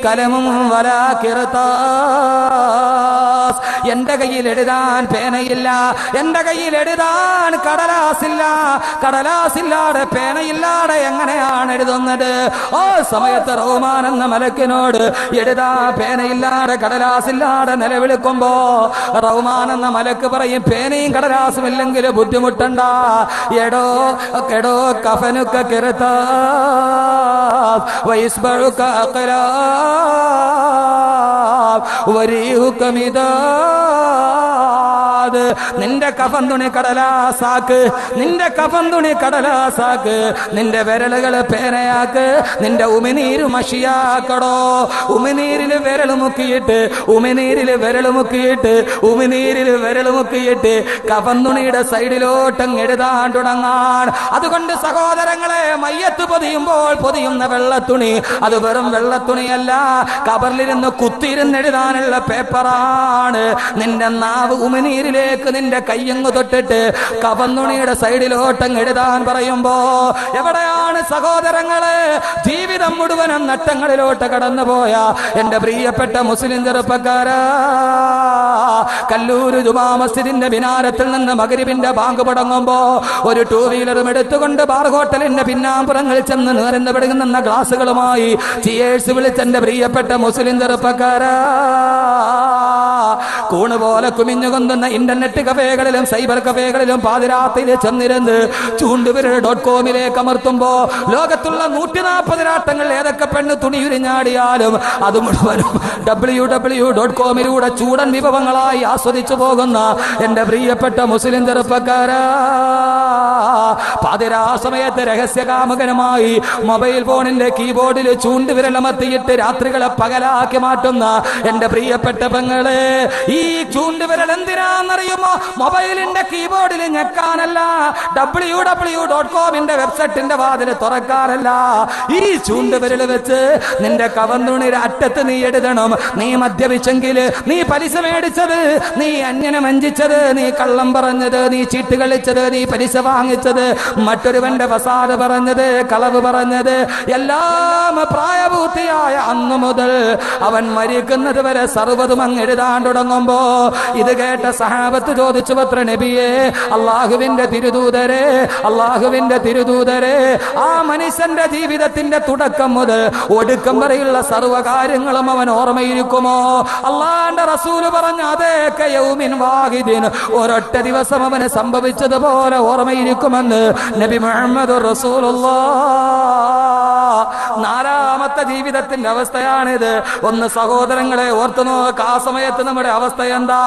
കലമും വലാ ഖിർതാസ്, എന്റെ കയ്യിൽ എഴുതാൻ പേനയില്ല, എന്റെ കയ്യിൽ എഴുതാൻ കടലാസില്ല. കടലാസില്ലാതെ പേനയില്ലാതെ എങ്ങനെയാണ് എഴുതുന്നത്? ആ സമയത്ത് റഹ്മാൻ എന്ന മലക്കിനോട് എഴുതാ പേനയില്ലാതെ കടലാസില്ലാതെ നിലവിളിക്കുമ്പോ റഹ്മാൻ എന്ന മലക്ക് പറയും, പേനയും കടലാസും ഇല്ലെങ്കിൽ ബുദ്ധിമുട്ടണ്ട. എടോ എടോ കഫനുക കിർതാസ് വൈസ്ബഉക അഖലാം വരീഹുക മിദാദ്, നിന്റെ കഫൻ തുണി കടലാസാക്ക്, നിന്റെ കഫൻ തുണി കടലാസാക്ക്, നിന്റെ വിരലുകൾ പേനയാക്ക്, നിന്റെ ഉമിനീര് മഷിയാക്കടോ. ഉമിനീരിൽ വിരൽ മുക്കിയിട്ട്, ഉമിനീരിൽ വിരൽ മുക്കിയിട്ട്, ഉമിനീരിൽ വിരൽ മുക്കിയിട്ട് കഫൻ തുണിയുടെ സൈഡിലോട്ടങ്ങ് എഴുതാൻ തുടങ്ങാൻ. അതുകൊണ്ട് സഹോദരങ്ങളെ, മയ്യത്ത് പൊതിയുമ്പോൾ പൊതിയുന്ന വെള്ളത്തുണി അത് വെറും വെള്ളത്തുണിയല്ല, കബറിലിരുന്ന് കുത്തിയിരുന്ന് എഴുതാനുള്ള പേപ്പറാണ്. നിന്റെ നാവ് ഉമിനീരിലേക്ക് നിന്റെ കയ്യങ്ങ് തൊട്ടിട്ട് കഫന്നുണിയുടെ സൈഡിലോട്ടങ്ങ് എഴുതാൻ പറയുമ്പോ എവിടെയാണ് സഹോദരങ്ങളെ ജീവിതം മുഴുവനും നട്ടങ്ങളിലോട്ട് കടന്നുപോയ എന്റെ പ്രിയപ്പെട്ട മുസ്ലിം ചെറുപ്പക്കാരാ? കല്ലൂർ ജുമാ മസ്ജിദിന്റെ മിനാരത്തിൽ നിന്ന് മഗ്രിബിന്റെ ബാങ്ക് മുടങ്ങുമ്പോ ഒരു ടൂ വീലറും എടുത്തുകൊണ്ട് ബാർ ഹോട്ടലിന്റെ പിന്നാമ്പുറങ്ങളിൽ ചെന്ന് നേർന്ന് പിടുങ്ങുന്ന ഗ്ലാസുകളുമായി ചിയേഴ്സ് വിളിച്ചെന്റെ പ്രിയപ്പെട്ട മുസ്ലിം ചെറുപ്പക്കാരാ, കൂണ് പോലെ കുമിഞ്ഞു കൊണ്ടുന്ന ഇന്റർനെറ്റ് കഫേകളിലും സൈബർ കഫേകളിലും പാതിരാത്രിയിൽ ചെന്നിരുന്ന് ചൂണ്ടുവിരൽ.com അമർത്തുമ്പോ ലോകത്തുള്ള 140 രാട്ടങ്ങൾ ഏതൊക്കെ പെണ്ണ് തുണിയുരിഞ്ഞാടിയാലും അത് മുഴുവനും www.com ചൂടൻ വിഭവങ്ങളായി ആസ്വദിച്ചു പോകുന്ന എന്റെ പ്രിയപ്പെട്ട മുസ്ലിം ചെറുപ്പക്കാരാ, പാതിരാ സമയത്ത് രഹസ്യകാമുകനുമായി മൊബൈൽ ഫോണിന്റെ കീബോർഡിൽ ചൂണ്ടുവിരലമർത്തിയിട്ട് രാത്രികളെ പകലാക്കി മാറ്റുന്ന എന്റെ പ്രിയപ്പെട്ട പെങ്ങളെ, ഈ ചൂണ്ടുവിരൽ എന്തിനാണെന്നറിയുമോ? മൊബൈലിന്റെ കീബോർഡിൽ ഞെക്കാനല്ല, www.com വെബ്സൈറ്റിന്റെ വാതിൽ തുറക്കാനല്ല. ഈ ചൂണ്ടുവിരൽ വെച്ച് നിന്റെ കവന്തുണിയുടെ അറ്റത്ത് നീ എഴുതണം. നീ മദ്യപിച്ചെങ്കിൽ, നീ പലിശ മേടിച്ചത്, നീ അന്യനെ വഞ്ചിച്ചത്, നീ കള്ളം പറഞ്ഞത്, നീ ചീട്ട് കളിച്ചത്, നീ പലിശ വാങ്ങിച്ചത്, മറ്റൊരുവന്റെ ഫസാദ് പറഞ്ഞത്, കളവ് പറഞ്ഞത്, എല്ലാം പ്രായപൂർത്തിയായ അന്നു മുതൽ അവൻ മരിക്കുന്നത് വരെ സർവ്വതും അങ്ങ് എഴുതാൻ തുടങ്ങുമ്പോ ഇത് കേട്ട സഹാബത്ത് ചോദിച്ചു, പത്ര നബിയെ, അള്ളാഹുവിന്റെ തിരുദൂതരെ, അള്ളാഹുവിന്റെ തിരുദൂതരെ, ആ മനുഷ്യന്റെ ജീവിതത്തിന്റെ തുടക്കം മുതൽ ഒടുക്കം വരെയുള്ള സർവ്വകാര്യങ്ങളും അവൻ ഓർമ്മയിരിക്കുമോ? അള്ളാന്റെ റസൂല് പറഞ്ഞു, അതേ യൗമിൻ വാഹിദിൻ, ഒരൊറ്റ ദിവസം അവന് സംഭവിച്ചതുപോലെ ഓർമ്മയിരിക്കുമെന്ന് നബി മുഹമ്മദ് റസൂലുള്ളാഹ്. നാലാമത്തെ ജീവിതത്തിന്റെ അവസ്ഥയാണിത്. ഒന്ന് സഹോദരങ്ങളെ ഓർത്തു നോക്ക്, ആ സമയത്ത് നമ്മുടെ അവസ്ഥ എന്താ?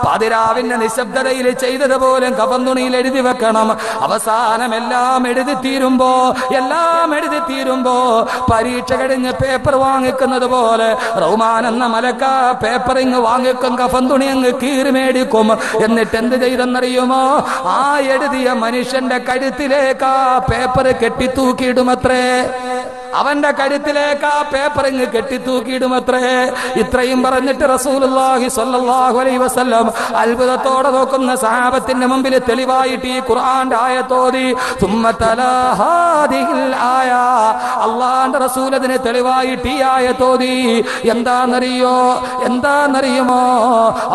പാതിരാവിന്റെ നിശബ്ദതയിൽ ചെയ്തതുപോലും കഫന്തുണിയിൽ എഴുതി വെക്കണം. അവസാനം എല്ലാം എഴുതി തീരുമ്പോ പരീക്ഷ കഴിഞ്ഞ് പേപ്പർ വാങ്ങിക്കുന്നത് പോലെ റഹ്മാൻ എന്ന മലക്ക പേപ്പറിങ് വാങ്ങിക്കും, കഫന്തുണി അങ്ങ് കീറി മേടിക്കും. എന്നിട്ട് എന്ത് ചെയ്തെന്നറിയുമോ? ആ എഴുതിയ മനുഷ്യന്റെ കഴുത്തിലേക്ക് ആ പേപ്പർ കെട്ടിത്തൂക്കിയിടുമത്രേ. അവന്റെ കഴുത്തിലേക്ക് ആ പേപ്പർ ഇങ്ങ് കെട്ടിത്തൂക്കിയിടുമത്രേ. ഇത്രയും പറഞ്ഞിട്ട് റസൂലുള്ളാഹി സ്വല്ലല്ലാഹു അലൈഹി വസല്ലം അത്ഭുതത്തോടെ നോക്കുന്ന സഹാബത്തിന്റെ മുമ്പിൽ തെളിവായിട്ട് ഈ ഖുർആന്റെ ആയത്തോതി. സുമ്മ തലാ ഹാദിഹിൽ ആയ, അല്ലാഹുവിന്റെ റസൂൽ അതിനെ തെളിവായിട്ട് ഈ ആയത്തോതി. എന്താണെന്നറിയുമോ?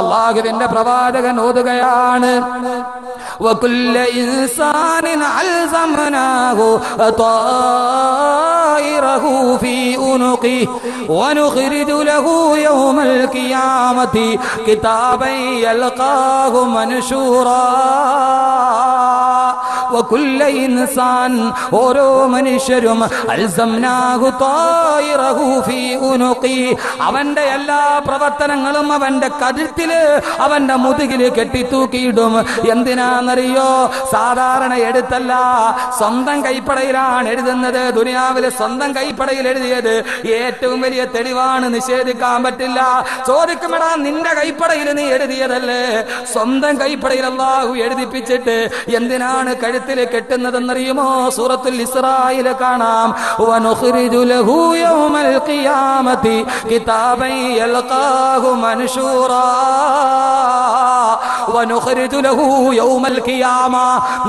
അല്ലാഹുവിന്റെ പ്രവാചകൻ ഓതുകയാണ്, وكل إنسان ألزمناه طائره في عنقه ونخرج له يوم القيامة كتابا يلقاه منشورا. وكل إنسان ഓരോ മനുഷ്യരും അൽസംനാഹു ത്വായിറഹു ഫീ ഉനുഖി, അവന്റെ എല്ലാ പ്രവർത്തനങ്ങളും അവന്റെ കഴുത്തില് അവന്റെ മുതുകില് കെട്ടിത്തൂക്കിയിടും. എന്തിനാണെന്നറിയോ? സാധാരണ എഴുത്തല്ല, സ്വന്തം കൈപ്പടയിലാണ് എഴുതുന്നത്. ദുനിയാവിലെ സ്വന്തം കൈപ്പടയിൽ എഴുതിയത് ഏറ്റവും വലിയ തെളിവാണ്, നിഷേധിക്കാൻ പറ്റില്ല. ചോദിക്കുമെടാ, നിന്റെ കൈപ്പടയിൽ നീ എഴുതിയതല്ലേ? സ്വന്തം കൈപ്പടയിൽ അല്ലാഹു എഴുതിപ്പിച്ചിട്ട് എന്തിനാണ് കഴുത്തിൽ കെട്ടുന്നതെന്നറിയുമോ? സൂറത്തുൽ ഇസ്രായിൽ കാണാം, വനുഖ്രിജു ലഹു യൗമൽ ഖിയാമത്തി കിതാബൻ യൽഖാഹു മൻശൂറാ വനുഖ്രിജു ലഹു യൗമൽ ഖിയാമ.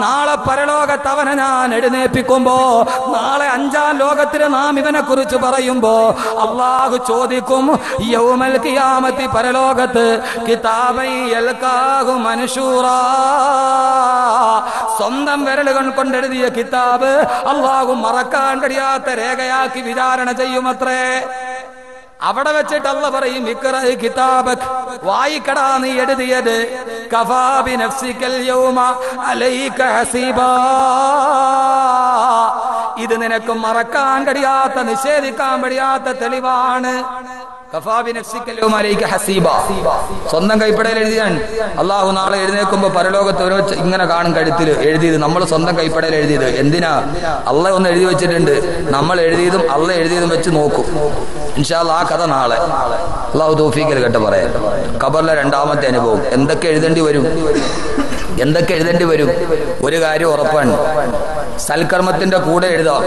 നാളെ പരലോകത്ത് അവനെ ഞാൻ എഴുന്നേൽപ്പിക്കുമ്പോ, നാളെ അഞ്ചാം ലോകത്തിൽ നാം ഇവനെ കുറിച്ച് പറയുമ്പോ അല്ലാഹു ചോദിക്കും, യൗമൽ ഖിയാമത്തി, പരലോകത്ത്, കിതാബൻ യൽഖാഹു മൻശൂറാ, സ്വന്തം വിരലുകൾ കൊണ്ടെഴുതിയ കിതാബ് അല്ലാഹു മറക്കാൻ കഴിയാത്ത രേഖയാക്കി വിചാരണ ചെയ്യുമത്രേ. അവിടെ വെച്ചിട്ട് അല്ലാഹു പറയും, ഇഖ്റഅ കിതാബക്, വായിക്കടാ നീ എഴുതിയത്, കഫാ ബിനഫ്സികൽ യൗമ അലൈക ഹസീബാ, ഇത് നിനക്ക് മറക്കാൻ കഴിയാത്ത, നിഷേധിക്കാൻ കഴിയാത്ത തെളിവാണ്. കഫാ ബിനഫ്സികൽ യൗമ അലൈക ഹസീബാ, സ്വന്തം കൈപ്പടയിൽ എഴുതിയാണ്. അല്ലാഹു നാളെ എഴുന്നേൽക്കുമ്പോ പരലോകത്ത് ഓരോ ഇങ്ങനെ കാണും കഴുത്തിൽ എഴുതിയത്, നമ്മൾ സ്വന്തം കൈപ്പടയിൽ എഴുതിയത്. എന്തിനാ? അല്ലാഹു ഒന്ന് എഴുതി വെച്ചിട്ടുണ്ട്, നമ്മൾ എഴുതിയതും അല്ലാഹു എഴുതിയതും വെച്ച് നോക്കും. ഇൻഷാ അല്ലാഹ് ആ കഥ നാളെ. അല്ലാഹു തൗഫീഖ് നൽകട്ടെ. പറയാം ഖബറിലെ രണ്ടാമത്തെ അനുഭവം. എന്തൊക്കെ എഴുതേണ്ടി വരും? ഒരു കാര്യം ഉറപ്പാണ്, സൽക്കർമ്മത്തിന്റെ കൂടെ എഴുതാം.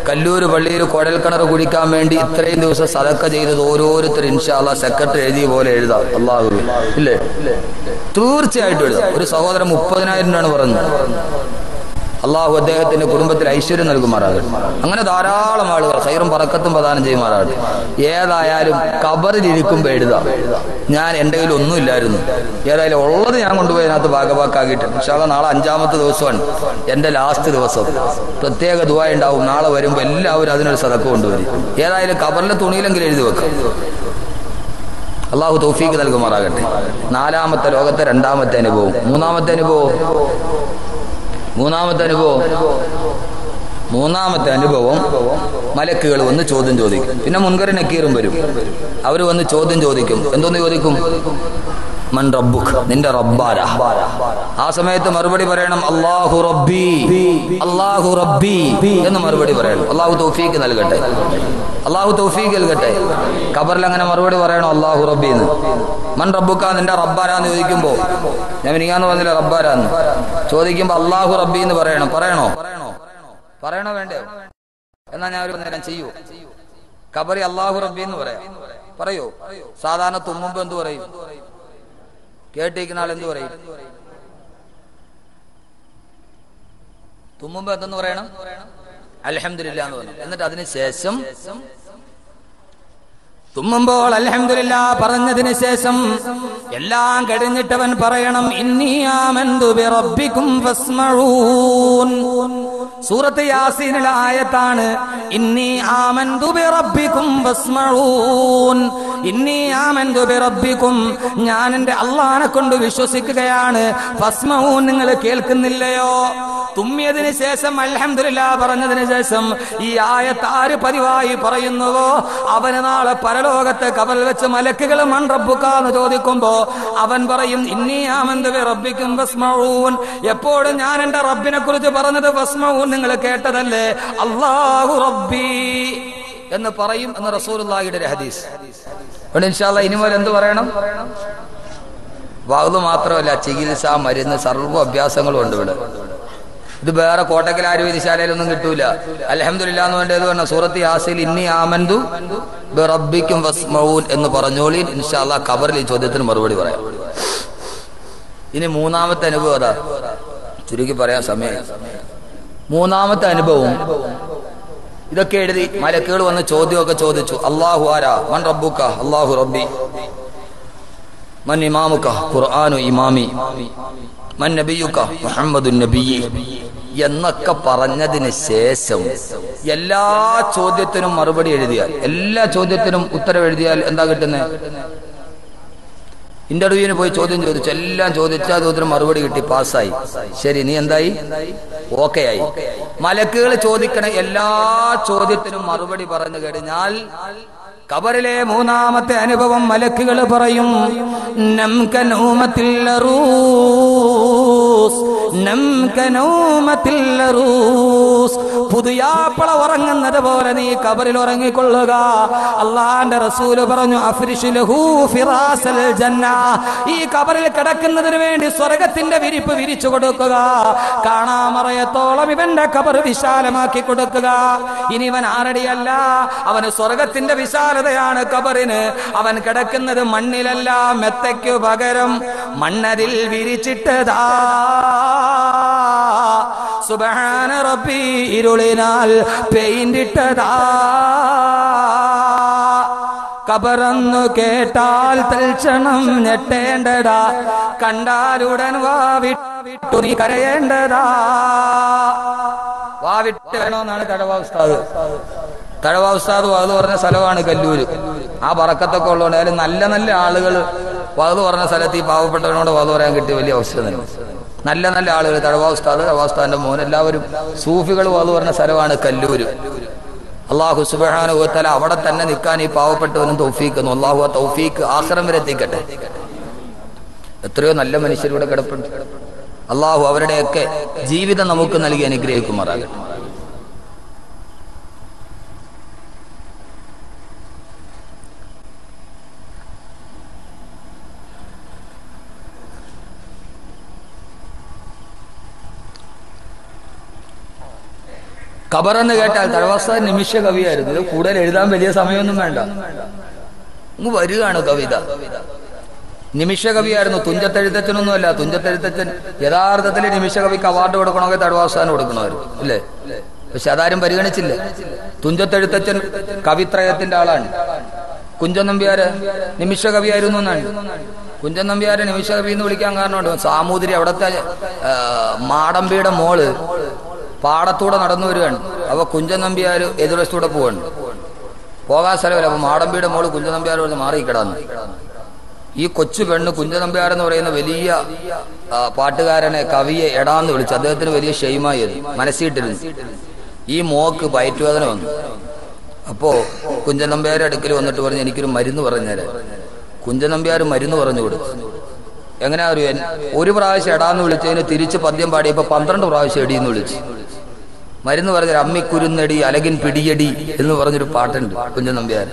കല്ലൂര് പള്ളിയിൽ കുഴൽ കിണർ കുടിക്കാൻ വേണ്ടി ഇത്രയും ദിവസം സദക്ക ചെയ്തത് ഓരോരുത്തർ ഇൻഷാ അല്ലാഹ് സെക്രട്ടറി എഴുതിയ പോലെ എഴുതാം. അല്ലാഹു ഇല്ലേ? തീർച്ചയായിട്ടും എഴുതാം. ഒരു സഹോദരൻ 30,000 രൂപയാണ് പറഞ്ഞത്. അള്ളാഹു അദ്ദേഹത്തിന്റെ കുടുംബത്തിൽ ഐശ്വര്യം നൽകുമാറാകട്ടെ. അങ്ങനെ ധാരാളം ആളുകൾ ഖൈറും ബറക്കത്തും പ്രദാനം ചെയ്യുമാറാകട്ടെ. ഏതായാലും ഖബറിൽ ഇരിക്കുമ്പോൾ എഴുതാം, ഞാൻ എൻ്റെ കയ്യിൽ ഒന്നുമില്ലായിരുന്നു, ഏതായാലും ഉള്ളത് ഞാൻ കൊണ്ടുപോയി അതിനകത്ത് ഭാഗഭാക്കാക്കിയിട്ടുണ്ട്. ഇൻഷാ അല്ലാഹ് നാളെ 5ാമത്തെ ദിവസമാണ്, എൻ്റെ ലാസ്റ്റ് ദിവസം. പ്രത്യേക ദുആ ഉണ്ടാവും. നാളെ വരുമ്പോൾ എല്ലാവരും അതിനൊരു സദഖ കൊണ്ടുവരും. ഏതായാലും ഖബറിലെ തുണിയിലെങ്കിലും എഴുതി വെക്കാം. അള്ളാഹു തൗഫീഖ് നൽകുമാറാകട്ടെ. 4ാമത്തെ ലോകത്തെ 2ാമത്തെ അനുഭവം. 3ാമത്തെ അനുഭവം മലക്കുകൾ വന്ന് ചോദ്യം ചോദിക്കും. പിന്നെ മുൻകർ നക്കീറും വരും. അവർ വന്ന് ചോദ്യം ചോദിക്കും. എന്തോന്ന് ചോദിക്കും? മൻ റബ്ബുക്, നിന്റെ റബ്ബാരാ? ആ സമയത്ത് മറുപടി പറയണം, അല്ലാഹു റബ്ബി എന്ന് മറുപടി പറയണം. അല്ലാഹു തൗഫീഖ് നൽകട്ടെ. ഖബറിൽ അങ്ങനെ മറുപടി പറയണം, അല്ലാഹു റബ്ബി എന്ന്. മൻ റബ്ബുക, നിന്റെ റബ്ബാരാന്ന് ചോദിക്കുമ്പോ, ഞാൻ മിനിങ്ങാന്ന് പറഞ്ഞില്ല റബ്ബാരാന്ന്, ചോദിക്കുമ്പോ അല്ലാഹു റബ്ബി എന്ന് പറയണോ വേണ്ടേ? എന്നാ ഞാൻ ഒരു നേരം ചെയ്യൂ. ഖബറി അല്ലാഹു റബ്ബി എന്ന് പറയോ? സാധാരണ തുമ്മുമ്പോ എന്ത് പറയും? കേട്ടിരിക്കുന്ന ആൾ എന്ത് പറയും? തുമ്മുമ്പോ എന്തെന്ന് പറയണം? അൽഹംദുലില്ലാ എന്ന് പറഞ്ഞു. എന്നിട്ട് അതിന് ശേഷം തുമ്മുമ്പോൾ അൽഹംദുലില്ലാ പറഞ്ഞതിന് ശേഷം എല്ലാം കഴിഞ്ഞിട്ടവൻ പറയണം, ഇന്നി ആമന്തു ബിറബ്ബികും ഫസ്മഊൻ. സൂറത്ത് യാസീനിലെ ആയത്താണ്, ഇന്നി ആമന്തു ബിറബ്ബികും ഫസ്മഊൻ. ഇന്നി ആമന്തു ബിറബ്ബികും, ഞാൻ എൻ്റെ അല്ലാഹനെ കൊണ്ട് വിശ്വസിക്കുകയാണ്. ഫസ്മഊൻ, നിങ്ങൾ കേൾക്കുന്നില്ലയോ? തുമ്മിയതിന് ശേഷം അൽഹംദുലില്ലാ പറഞ്ഞതിന് ശേഷം ഈ ആയത്ത് ആര് പതിവായി പറയുന്നുവോ അവന് നാളെ പരലോകത്തെ ഖബറിൽ വെച്ച് മലക്കുകൾ മൻ റബ്ബുക എന്ന് ചോദിക്കുമ്പോ അവൻ പറയും, ഇന്നി ആമന്തു ബിറബ്ബികും ഫസ്മഊൻ. എപ്പോഴും ഞാൻ എൻ്റെ റബ്ബിനെ കുറിച്ച് പറഞ്ഞത് ഫസ്മഊൻ, നിങ്ങൾ കേട്ടതല്ലേ? അല്ലാഹു റബ്ബി എന്ന് പറയും എന്ന് റസൂലുള്ളാഹിയുടെ ഒരു ഹദീസ്. ഇൻഷാ അല്ലാഹ് ഇനി മുതൽ എന്ത് പറയണം? വഅദ് മാത്രമല്ല, ചികിത്സ, മരുന്ന്, സർവ്വ അഭ്യാസങ്ങളും ഉണ്ട് ഇവിടെ. ഇത് വേറെ കോട്ടക്കൽ ആയുർവേദശാലയിലൊന്നും കിട്ടൂല. അൽഹംദുലില്ലാ എന്ന് വേണ്ടത് പറഞ്ഞ സൂറത്ത് യാസീൻ ഇന്നി ആമന്തു ബിറബ്ബിക്കും വസ്മഊൻ എന്ന് പറഞ്ഞോളീൻ. ഇൻഷാ അല്ലാഹ് ഖബറിൽ ഈ ചോദ്യത്തിന് മറുപടി പറയാം. ഇനി മൂന്നാമത്തെ അനുഭവം അതാ, ചുരുക്കി പറയാൻ സമയം. മൂന്നാമത്തെ അനുഭവം ഇതൊക്കെ എഴുതി മലക്കുകൾ വന്ന് ചോദ്യമൊക്കെ ചോദിച്ചു. അല്ലാഹു ആരാ? മൻ റബ്ബുക? അല്ലാഹു റബ്ബി. മൻ ഇമാമുക? ഖുർആനു ഇമാമി. മൻ നബിയുക? മുഹമ്മദുൻ നബിയ്യി എന്നൊക്കെ പറഞ്ഞതിന് ശേഷം എല്ലാ ചോദ്യത്തിനും മറുപടി എഴുതിയാൽ, എല്ലാ ചോദ്യത്തിനും ഉത്തരം എഴുതിയാൽ എന്താ കിട്ടുന്നത്? ഇന്റർവ്യൂവിന് പോയി ചോദ്യം ചോദിച്ചു, എല്ലാം ചോദിച്ചാൽ ചോദ്യത്തിന് മറുപടി കിട്ടി, പാസ്സായി. ശരി, നീ എന്തായി? ഓക്കെ ആയി. മലക്കുകൾ ചോദിക്കണ എല്ലാ ചോദ്യത്തിനും മറുപടി പറഞ്ഞു കഴിഞ്ഞാൽ ഖബറിലെ മൂന്നാമത്തെ അനുഭവം മലക്കുകൾ പറയും, പുതിയാപ്പള ഉറങ്ങുന്നത് പോലെ നീ ഖബറിൽ ഉറങ്ങിക്കൊള്ളുക. അള്ളാന്റെ റസൂല് പറഞ്ഞു, അഫ്രിശു ലഹു ഫിറാസൽ ജന്ന, ഈ ഖബറിൽ കിടക്കുന്നതിന് വേണ്ടി സ്വർഗത്തിന്റെ വിരിപ്പ് വിരിച്ചു കൊടുക്കുക. കാണാമറയത്തോളം ഇവന്റെ ഖബർ വിശാലമാക്കി കൊടുക്കുക. ഇനി ഇവൻ ആരടിയല്ല, അവന് സ്വർഗത്തിന്റെ വിശാലതയാണ് ഖബറിന്. അവൻ കിടക്കുന്നത് മണ്ണിലല്ല, മെത്തയ്ക്കു പകരം മണ്ണതിൽ വിരിച്ചിട്ടതാ. സുബ്ഹാന റബ്ബി, ഇരുളിനാൽ പെയിന്റിട്ടതാ. ഖബറെന്നു കേട്ടാൽ തൽക്ഷണം ഞെട്ടേണ്ടടാ, കണ്ടാലുടൻ വാവിട്ടു നീ കരയേണ്ടതാ. വാവിട്ട് വേണമെന്നാണ് തഴവ ഉസ്താദ്. തഴവ ഉസ്താദ് വാത് പറഞ്ഞ സ്ഥലമാണ് കല്ലൂര്. ആ പറക്കത്തൊക്കെ ഉള്ളതുകൊണ്ട് അതിൽ നല്ല നല്ല ആളുകൾ വാത് പറഞ്ഞ സ്ഥലത്ത് ഈ പാവപ്പെട്ടവനോട് വാത് പറയാൻ കിട്ടിയ വലിയ അവസ്ഥ തന്നെ. നല്ല നല്ല ആളുകൾ, തഴവ ഉസ്താദ്, തഴവ ഉസ്താദിന്റെ മോൻ, എല്ലാവരും സൂഫികൾ വാത് പറഞ്ഞ സ്ഥലമാണ് കല്ലൂര്. അള്ളാഹു സുബ്ഹാനഹു വ തആല അവിടെ തന്നെ നിൽക്കാൻ ഈ പാവപ്പെട്ടവനും തൗഫീഖ്. അള്ളാഹു ആ തൗഫീഖ് ആഖിറം വരെ എത്തിക്കട്ടെ. എത്രയോ നല്ല മനുഷ്യരിവിടെ കിടപ്പുണ്ട്. അള്ളാഹു അവരുടെയൊക്കെ ജീവിതം നമുക്ക് നൽകി അനുഗ്രഹിക്കുമാറാകട്ടെ. ഖബറെന്ന് കേട്ടാൽ തഴവാസ നിമിഷ കവിയായിരുന്നു. ഇത് കൂടുതൽ എഴുതാൻ വലിയ സമയമൊന്നും വേണ്ട, അങ്ങ് വരികയാണ് കവിത. നിമിഷ കവിയായിരുന്നു. തുഞ്ചത്തെഴുത്തച്ഛനൊന്നുമല്ല. തുഞ്ചത്തെഴുത്തച്ഛൻ യഥാർത്ഥത്തിൽ നിമിഷ കവിക്ക് അവാർഡ് കൊടുക്കണമെങ്കിൽ തഴവാസാന് കൊടുക്കണമായിരുന്നു, ഇല്ലേ? പക്ഷെ അതാരും പരിഗണിച്ചില്ല. തുഞ്ചത്തെഴുത്തച്ഛൻ കവിത്രയത്തിന്റെ ആളാണ്. കുഞ്ചൻ നമ്പ്യാര് നിമിഷ കവിയായിരുന്നു എന്നാണ്. കുഞ്ചൻ നമ്പ്യാരെ നിമിഷ കവി എന്ന് വിളിക്കാൻ കാരണമുണ്ട്. സാമൂതിരി അവിടത്തെ മാടമ്പിയുടെ മോള് പാടത്തൂടെ നടന്നു വരികയാണ്. അപ്പൊ കുഞ്ചൻ നമ്പ്യാർ എതിർവശത്തൂടെ പോവാണ്. പോകാൻ സ്ഥലമില്ല. അപ്പൊ മാടമ്പിയുടെ മോള് കുഞ്ചൻ നമ്പ്യാരോട് മാറിക്കിടാന്ന്. ഈ കൊച്ചു പെണ്ണ് കുഞ്ചൻ നമ്പ്യാരെന്ന് പറയുന്ന വലിയ പാട്ടുകാരനെ, കവിയെ എടാന്ന് വിളിച്ചു. അദ്ദേഹത്തിന് വലിയ ഷെയ്മായി മനസ്സിട്ടിരുന്നു. ഈ മോക്ക് വയറ്റുവേദന വന്നു. അപ്പോ കുഞ്ചൻ നമ്പ്യാരുടെ അടുക്കൽ വന്നിട്ട് പറഞ്ഞു, എനിക്കൊരു മരുന്ന് പറഞ്ഞുതരാം. കുഞ്ചൻ നമ്പ്യാർ മരുന്ന് പറഞ്ഞു കൊടുത്തു. എങ്ങനെയാ അറിയാൻ? ഒരു പ്രാവശ്യം എടാന്ന് വിളിച്ചതിന് തിരിച്ച് പദ്യം പാടിയപ്പോ 12 പ്രാവശ്യം എടിയെന്ന് വിളിച്ചു. മരുന്ന് പറഞ്ഞൊരു അമ്മിക്കുരുന്നടി അലകിൻ പിടിയടി എന്ന് പറഞ്ഞൊരു പാട്ടുണ്ട് കുഞ്ചൻ നമ്പ്യാർ.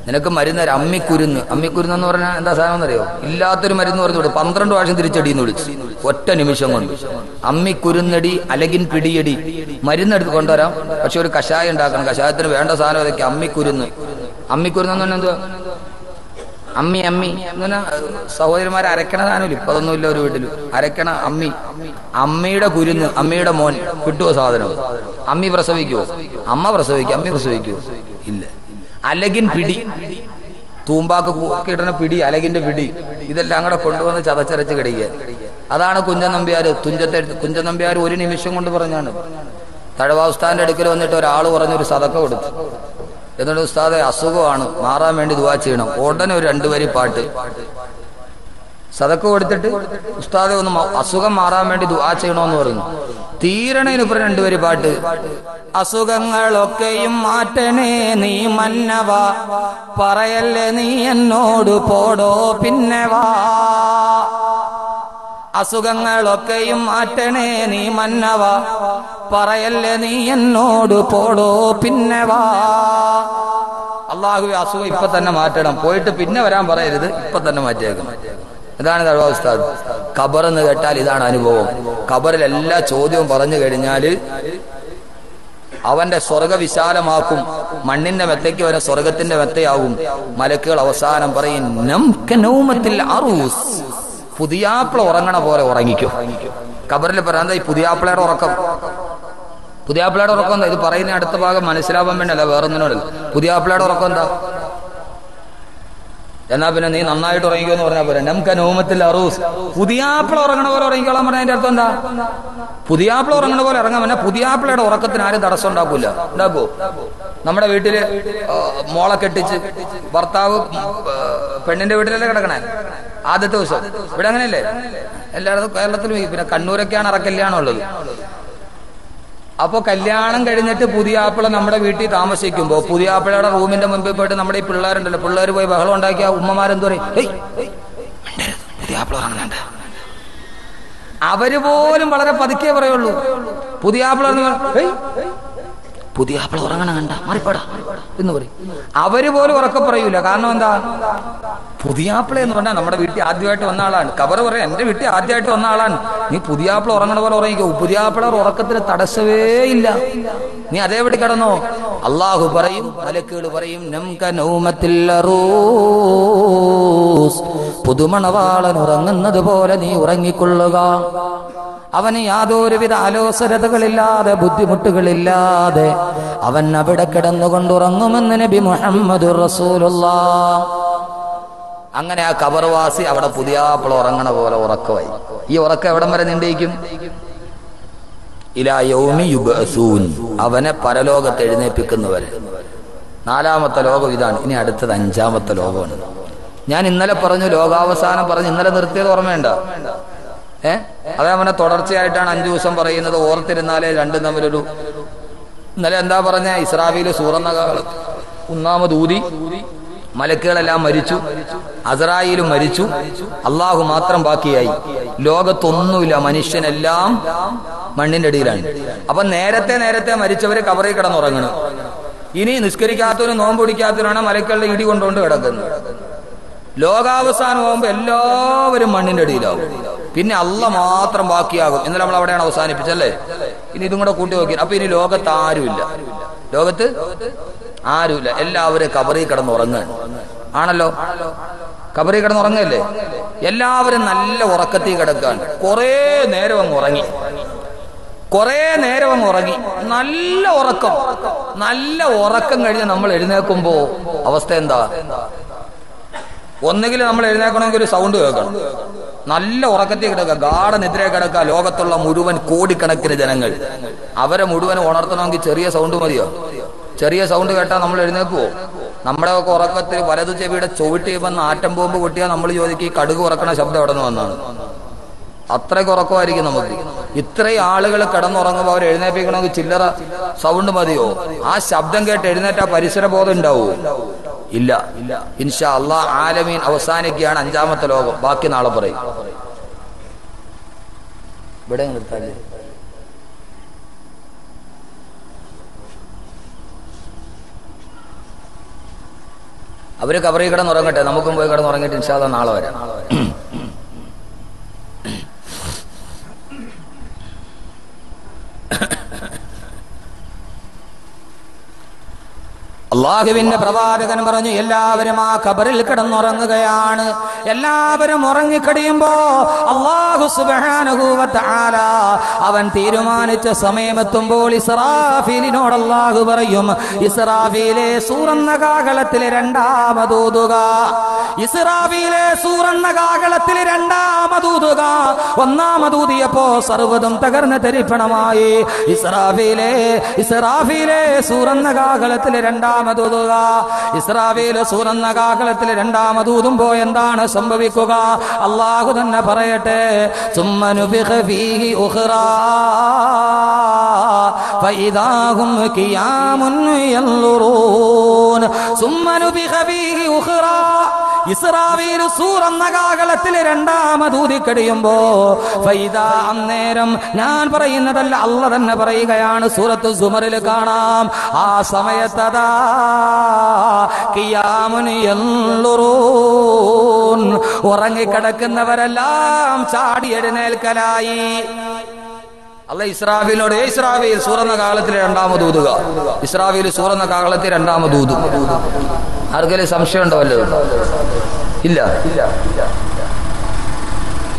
നിനക്ക് മരുന്ന് അമ്മിക്കുരുന്ന്. അമ്മിക്കുരുന്ന് പറഞ്ഞാൽ എന്താ സാധനം എന്നറിയോ? ഇല്ലാത്തൊരു മരുന്ന് പറഞ്ഞു കൊടുത്തു. 12 പ്രാവശ്യം തിരിച്ചടിയെന്ന് വിളിച്ചു ഒറ്റ നിമിഷം കൊണ്ട്. അമ്മിക്കുരുന്നടി അലകിൻ പിടിയടി. മരുന്നെടുത്ത് കൊണ്ടുവരാം, പക്ഷെ ഒരു കഷായം ഉണ്ടാക്കണം. കഷായത്തിന് വേണ്ട സാധനം അതൊക്കെ. അമ്മിക്കുരുന്ന്. അമ്മിക്കുരുന്ന് എന്ന് പറഞ്ഞാൽ എന്തുവാ? അമ്മി അമ്മി എന്ന് സഹോദരിമാരെ അരക്കണ സാധനമില്ല. ഇപ്പൊ അതൊന്നുമില്ല ഒരു വീട്ടില്. അരക്കണ അമ്മി. അമ്മയുടെ കുരുന്ന്, അമ്മയുടെ മോൻ. കിട്ടുവോ സാധനം? അമ്മി പ്രസവിക്കുവോ? അമ്മ പ്രസവിക്കും. അമ്മി പ്രസവിക്കുവോ? ഇല്ല. അലകിൻ പിടി, തൂമ്പാക്ക് കിട്ടുന്ന പിടി, അലകിന്റെ പിടി, ഇതെല്ലാം കൂടെ കൊണ്ടുവന്ന് ചതച്ചരച്ച് കിടക്കുക. അതാണ് കുഞ്ചൻ നമ്പ്യാര്. കുഞ്ചൻ നമ്പ്യാർ ഒരു നിമിഷം കൊണ്ട് പറഞ്ഞാണ്. തഴവ ഉസ്താദിന്റെ അടുക്കൽ വന്നിട്ട് ഒരാൾ പറഞ്ഞൊരു സദക്ക കൊടുത്തു. എന്നിട്ട് ഉസ്താദെ അസുഖമാണ്, മാറാൻ വേണ്ടി ദുആ ചെയ്യണം. ഉടനെ ഒരു 2 വരി പാട്ട് സദക്ക കൊടുത്തിട്ട്, ഉസ്താദെ ഒന്ന് അസുഖം മാറാൻ വേണ്ടി ദുആ ചെയ്യണമെന്ന് പറഞ്ഞു. തീരണേനിപ്പുറം 2 വരി പാട്ട്. അസുഖങ്ങളൊക്കെയും മാറ്റണേ നീ മന്നവ, പറയല്ലേ നീ എന്നോട് പോടോ പിന്നവാ. അസുഖങ്ങളൊക്കെയും മാറ്റണേ നീ മന്നവ, പറയല്ലേ നീ എന്നോട് പോടോ പിന്നവാ. അള്ളാഹുവേ അസുഖം ഇപ്പൊ തന്നെ മാറ്റണം. പോയിട്ട് പിന്നെ വരാൻ പറയരുത്, ഇപ്പൊ തന്നെ മാറ്റിയേക്കണം. ഇതാണ് ദഅവ ഉസ്താദ്. ഖബർ എന്ന് കേട്ടാൽ ഇതാണ് അനുഭവം. ഖബറിൽ എല്ലാ ചോദ്യവും പറഞ്ഞു കഴിഞ്ഞാൽ അവന്റെ സ്വർഗ വിശാലമാക്കും. മണ്ണിന്റെ മെത്തയ്ക്ക് വരെ സ്വർഗത്തിന്റെ മെത്തയാകും. മലക്കുകൾ അവസാനം പറയും നൗമത്തിൽ അറൂസ്, പുതിയാപ്പിള ഉറങ്ങണ പോലെ ഉറങ്ങിക്കും. ഖബറിൽ പറയാൻ ഈ പുതിയാപ്പിളയുടെ ഉറക്കം, പുതിയാപ്പിളയുടെ ഉറക്കം എന്താ? ഇത് പറയുന്ന അടുത്ത ഭാഗം മനസ്സിലാവാൻ വേണ്ടല്ല, വേറൊന്നിനോടല്ല. പുതിയാപ്പിളയുടെ ഉറക്കം എന്താ? എന്നാ പിന്നെ നീ നന്നായിട്ട് ഉറങ്ങിക്കുമെന്ന് പറഞ്ഞാൽ പോരാ. നമുക്ക് നൗമത്തിൽ അറൂസ്, പുതിയാപ്പിള ഉറങ്ങണ പോലെ ഉറങ്ങിക്കോളാൻ പറഞ്ഞ അതിന്റെ അർത്ഥം എന്താ? പുതിയാപ്പിള ഉറങ്ങണ പോലെ ഇറങ്ങാൻ പറഞ്ഞാൽ പുതിയാപ്പിളയുടെ ഉറക്കത്തിന് ആരും തടസ്സം ഉണ്ടാക്കൂല. ഉണ്ടാക്കോ? നമ്മുടെ വീട്ടില് മോളെ കെട്ടിച്ച് ഭർത്താവ് പെണ്ണിന്റെ വീട്ടിലല്ലേ കിടക്കണേ ആദ്യത്തെ ദിവസം. ഇവിടെ അങ്ങനെയല്ലേ? എല്ലായിടത്തും കേരളത്തിലും. പിന്നെ കണ്ണൂരൊക്കെയാണ് കല്യാണം ഉള്ളത്. അപ്പൊ കല്യാണം കഴിഞ്ഞിട്ട് പുതിയാപ്പിള നമ്മുടെ വീട്ടിൽ താമസിക്കുമ്പോ പുതിയാപ്പിളയുടെ റൂമിന്റെ മുമ്പിൽ പോയിട്ട് നമ്മുടെ ഈ പിള്ളേരുണ്ടല്ലോ, പിള്ളേർ പോയി ബഹളം ഉണ്ടാക്കിയ ഉമ്മമാരെന്തു പറയും? പുതിയാപ്പിള ഉറങ്ങുന്നുണ്ട്. അവര് പോലും വളരെ പതുക്കെ പറയുള്ളൂ. പുതിയാപ്പിള പുതിയാപ്പിള ഉറങ്ങണ കണ്ട മാറിപ്പാടാ എന്ന് പറയും. അവര് പോലും ഉറക്കെ പറയൂല. കാരണം എന്താ? പുതിയാപ്പിള എന്ന് പറഞ്ഞാൽ നമ്മുടെ വീട്ടിൽ ആദ്യമായിട്ട് വന്ന ആളാണ്. ഖബർ പറയാം എന്റെ വീട്ടിൽ ആദ്യമായിട്ട് വന്ന ആളാണ്. നീ പുതിയാപ്പിള ഉറങ്ങണ പോലെ ഉറങ്ങിക്കോ. പുതിയാപ്പിള ഉറക്കത്തിന് തടസ്സമേ ഇല്ല. നീ അതേപടി കിടന്നോ. അള്ളാഹു പറയും, മലക്കുകൾ പറയും നംക നൗമത്തിൽ അറൂസ്, പുതുമണവാളൻ ഉറങ്ങുന്നത് പോലെ നീ ഉറങ്ങിക്കൊള്ളുക. അവന് യാതൊരുവിധ ആലോചനകളില്ലാതെ ബുദ്ധിമുട്ടുകളില്ലാതെ അവൻ അവിടെ കിടന്നുകൊണ്ടുറങ്ങുമെന്ന് നബി മുഹമ്മദുർ റസൂലുള്ളാഹ്. അങ്ങനെ ആ ഖബർവാസി അവിടെ പുതിയാപ്പിള ഉറങ്ങണ പോലെ ഉറക്കമായി. ഈ ഉറക്കം എവിടം വരെ നീണ്ടിരിക്കും? ഇലാ യൗമി യുബ്അസൂൻ, അവനെ പരലോകത്ത് എഴുന്നേൽപ്പിക്കുന്നവരെ. 4ാമത്തെ ലോകം ഇതാണ്. ഇനി അടുത്തത് 5ാമത്തെ ലോകമാണ്. ഞാൻ ഇന്നലെ പറഞ്ഞു, ലോകാവസാനം പറഞ്ഞു. ഇന്നലെ നിർത്തിയത് ഓർമ്മയുണ്ടോ? അതേപോലെ തുടർച്ചയായിട്ടാണ് 5 ദിവസം പറയുന്നത്. ഓർത്തിരുന്നാലേ രണ്ടും തമ്മിലൊരു. ഇന്നലെ എന്താ പറഞ്ഞ? ഇസ്രാഫീൽ സൂറന്ന ഒന്നാമത് ഊതി, മലക്കുകളെല്ലാം മരിച്ചു, അസ്രായീലും മരിച്ചു, അള്ളാഹു മാത്രം ബാക്കിയായി. ലോകത്തൊന്നുമില്ല, മനുഷ്യനെല്ലാം മണ്ണിന്റെ അടിയിലാണ്. അപ്പൊ നേരത്തെ മരിച്ചവര് ഖബറിൽ കിടന്നുറങ്ങണം. ഇനി നിസ്കരിക്കാത്തവരും നോമ്പ് പിടിക്കാത്തവരാണ് മലക്കുകളുടെ ഇടി കൊണ്ടുകൊണ്ട് കിടക്കുന്നത്. ലോകാവസാനമാകുമ്പോ എല്ലാവരും മണ്ണിന്റെ അടിയിലാവും. പിന്നെ അള്ളാഹ് മാത്രം ബാക്കിയാകും. ഇന്നലെ നമ്മൾ അവിടെയാണ് അവസാനിപ്പിച്ചല്ലേ? ഇനി ഇതും കൂടെ കൂട്ടി നോക്കി. അപ്പൊ ഇനി ലോകത്ത് ആരുമില്ല. ലോകത്ത് ആരുമില്ല. എല്ലാവരും ഖബറിൽ കിടന്നുറങ്ങാൻ ആണല്ലോ. ഖബറിൽ കിടന്നുറങ്ങല്ലേ? എല്ലാവരും നല്ല ഉറക്കത്തിൽ കിടക്കാൻ. കുറേ നേരം അങ്ങ് ഉറങ്ങി, നല്ല ഉറക്കം. നല്ല ഉറക്കം കഴിഞ്ഞ് നമ്മൾ എഴുന്നേൽക്കുമ്പോ അവസ്ഥ എന്താ? ഒന്നുകിൽ നമ്മൾ എഴുന്നേൽക്കണമെങ്കിൽ ഒരു സൗണ്ട് കേൾക്കണം. നല്ല ഉറക്കത്തിൽ കിടക്കുക, ഗാഢനിദ്രയെ കിടക്കുക. ലോകത്തുള്ള മുഴുവൻ കോടിക്കണക്കിന് ജനങ്ങൾ, അവരെ മുഴുവൻ ഉണർത്തണമെങ്കിൽ ചെറിയ സൗണ്ട് മതിയോ? ചെറിയ സൗണ്ട് കേട്ടാൽ നമ്മൾ എഴുന്നേക്കുവോ? നമ്മുടെ ഒക്കെ ഉറക്കത്തിൽ വലതു ചെവിയുടെ ചുവട്ടി വന്ന് ആറ്റം ബോംബ് പൊട്ടിയാൽ നമ്മൾ ചോദിക്കും ഈ കടുക് ഉറക്കണ ശബ്ദം എവിടെ നിന്ന് വന്നാണ്? അത്രയ്ക്ക് ഉറക്കമായിരിക്കും നമുക്ക്. ഇത്രയും ആളുകൾ കിടന്നുറങ്ങുമ്പോൾ അവർ എഴുന്നേൽപ്പിക്കണമെങ്കിൽ ചില്ലറ സൗണ്ട് മതിയോ? ആ ശബ്ദം കേട്ട് എഴുന്നേറ്റാ പരിസര ബോധം ഉണ്ടാവോ? ഇല്ല. ഇൻഷാ അല്ലാഹ് ആലമീൻ അവസാനിക്കുകയാണ്. 5ാമത്തെ ലോകം. ബാക്കി നാളെ പറയും. ഇവിടെ നിർത്താല്ലേ? അവര് ഖബറിൽ കിടന്നുറങ്ങട്ടെ, നമുക്കും പോയി കിടന്നുറങ്ങിയിട്ട് ഇൻഷാ അല്ലാഹ് നാളെ വരാം. അള്ളാഹുവിന്റെ പ്രവാചകൻ പറഞ്ഞു, എല്ലാവരും ആ ഖബറിൽ കിടന്നുറങ്ങുകയാണ്. എല്ലാവരും ഉറങ്ങിക്കഴിയുമ്പോ അല്ലാഹു സുബ്ഹാനഹു വ തആല അവൻ തീരുമാനിച്ച സമയമെത്തുമ്പോൾ ഇസ്രാഫീലിനോട് അല്ലാഹു പറയും, ഇസ്രാഫീലെ സൂറന്ന കാഹളത്തിൽ രണ്ടാമതൂതുക. ഇസ്രാഫീലെ സൂറന്ന കാഹളത്തിൽ രണ്ടാമതൂതുക. ഒന്നാമതൂതിയപ്പോ സർവ്വതും തകർന്ന് തരിപ്പണമായി. ഇസ്രാഫീലെ സൂറന്ന കാഹളത്തിൽ രണ്ടാമതൂതുക. ഇസ്രാഫീൽ സൂറന്ന കാഹളത്തിൽ രണ്ടാമതൂതുമ്പോ എന്താണ് സംഭവിക്കുക? അല്ലാഹു തന്നെ പറയട്ടെ. സുമ്മ നുഫിഖ ഫീഹി ഉഖ്റാ ഫഇദാ ഹും ഖിയാമുൻ യൻളുറൂൻ. സുമ്മ നുഫിഖ ഫീഹി ഉഖ്റാ. ഇസ്രാഫീൽ സൂർ എന്ന കാഹളത്തിൽ രണ്ടാമത് ഊതിക്കടിയുമ്പോ ഫൈദാ അന്നേരം ഞാൻ പറയുന്നതല്ല അല്ല തന്നെ പറയുകയാണ്, സൂറത്ത് സുമറിൽ കാണാം. ആ സമയത്തതാ ഖിയാമുൻ യൻളുറൂൻ, ഉറങ്ങിക്കിടക്കുന്നവരെല്ലാം ചാടി എഴുന്നേൽക്കലായി. അല്ല ഇസ്രാഫീലിനോട് ഇസ്രാഫീൽ സൂറന്ന കാലത്തിൽ രണ്ടാമത് ഊതുക, ഇസ്രാഫീൽ സൂറന്ന കാലത്തിൽ രണ്ടാമത് ഊതും. ആർക്കെങ്കിലും സംശയം ഉണ്ടാവല്ലോ? ഇല്ല.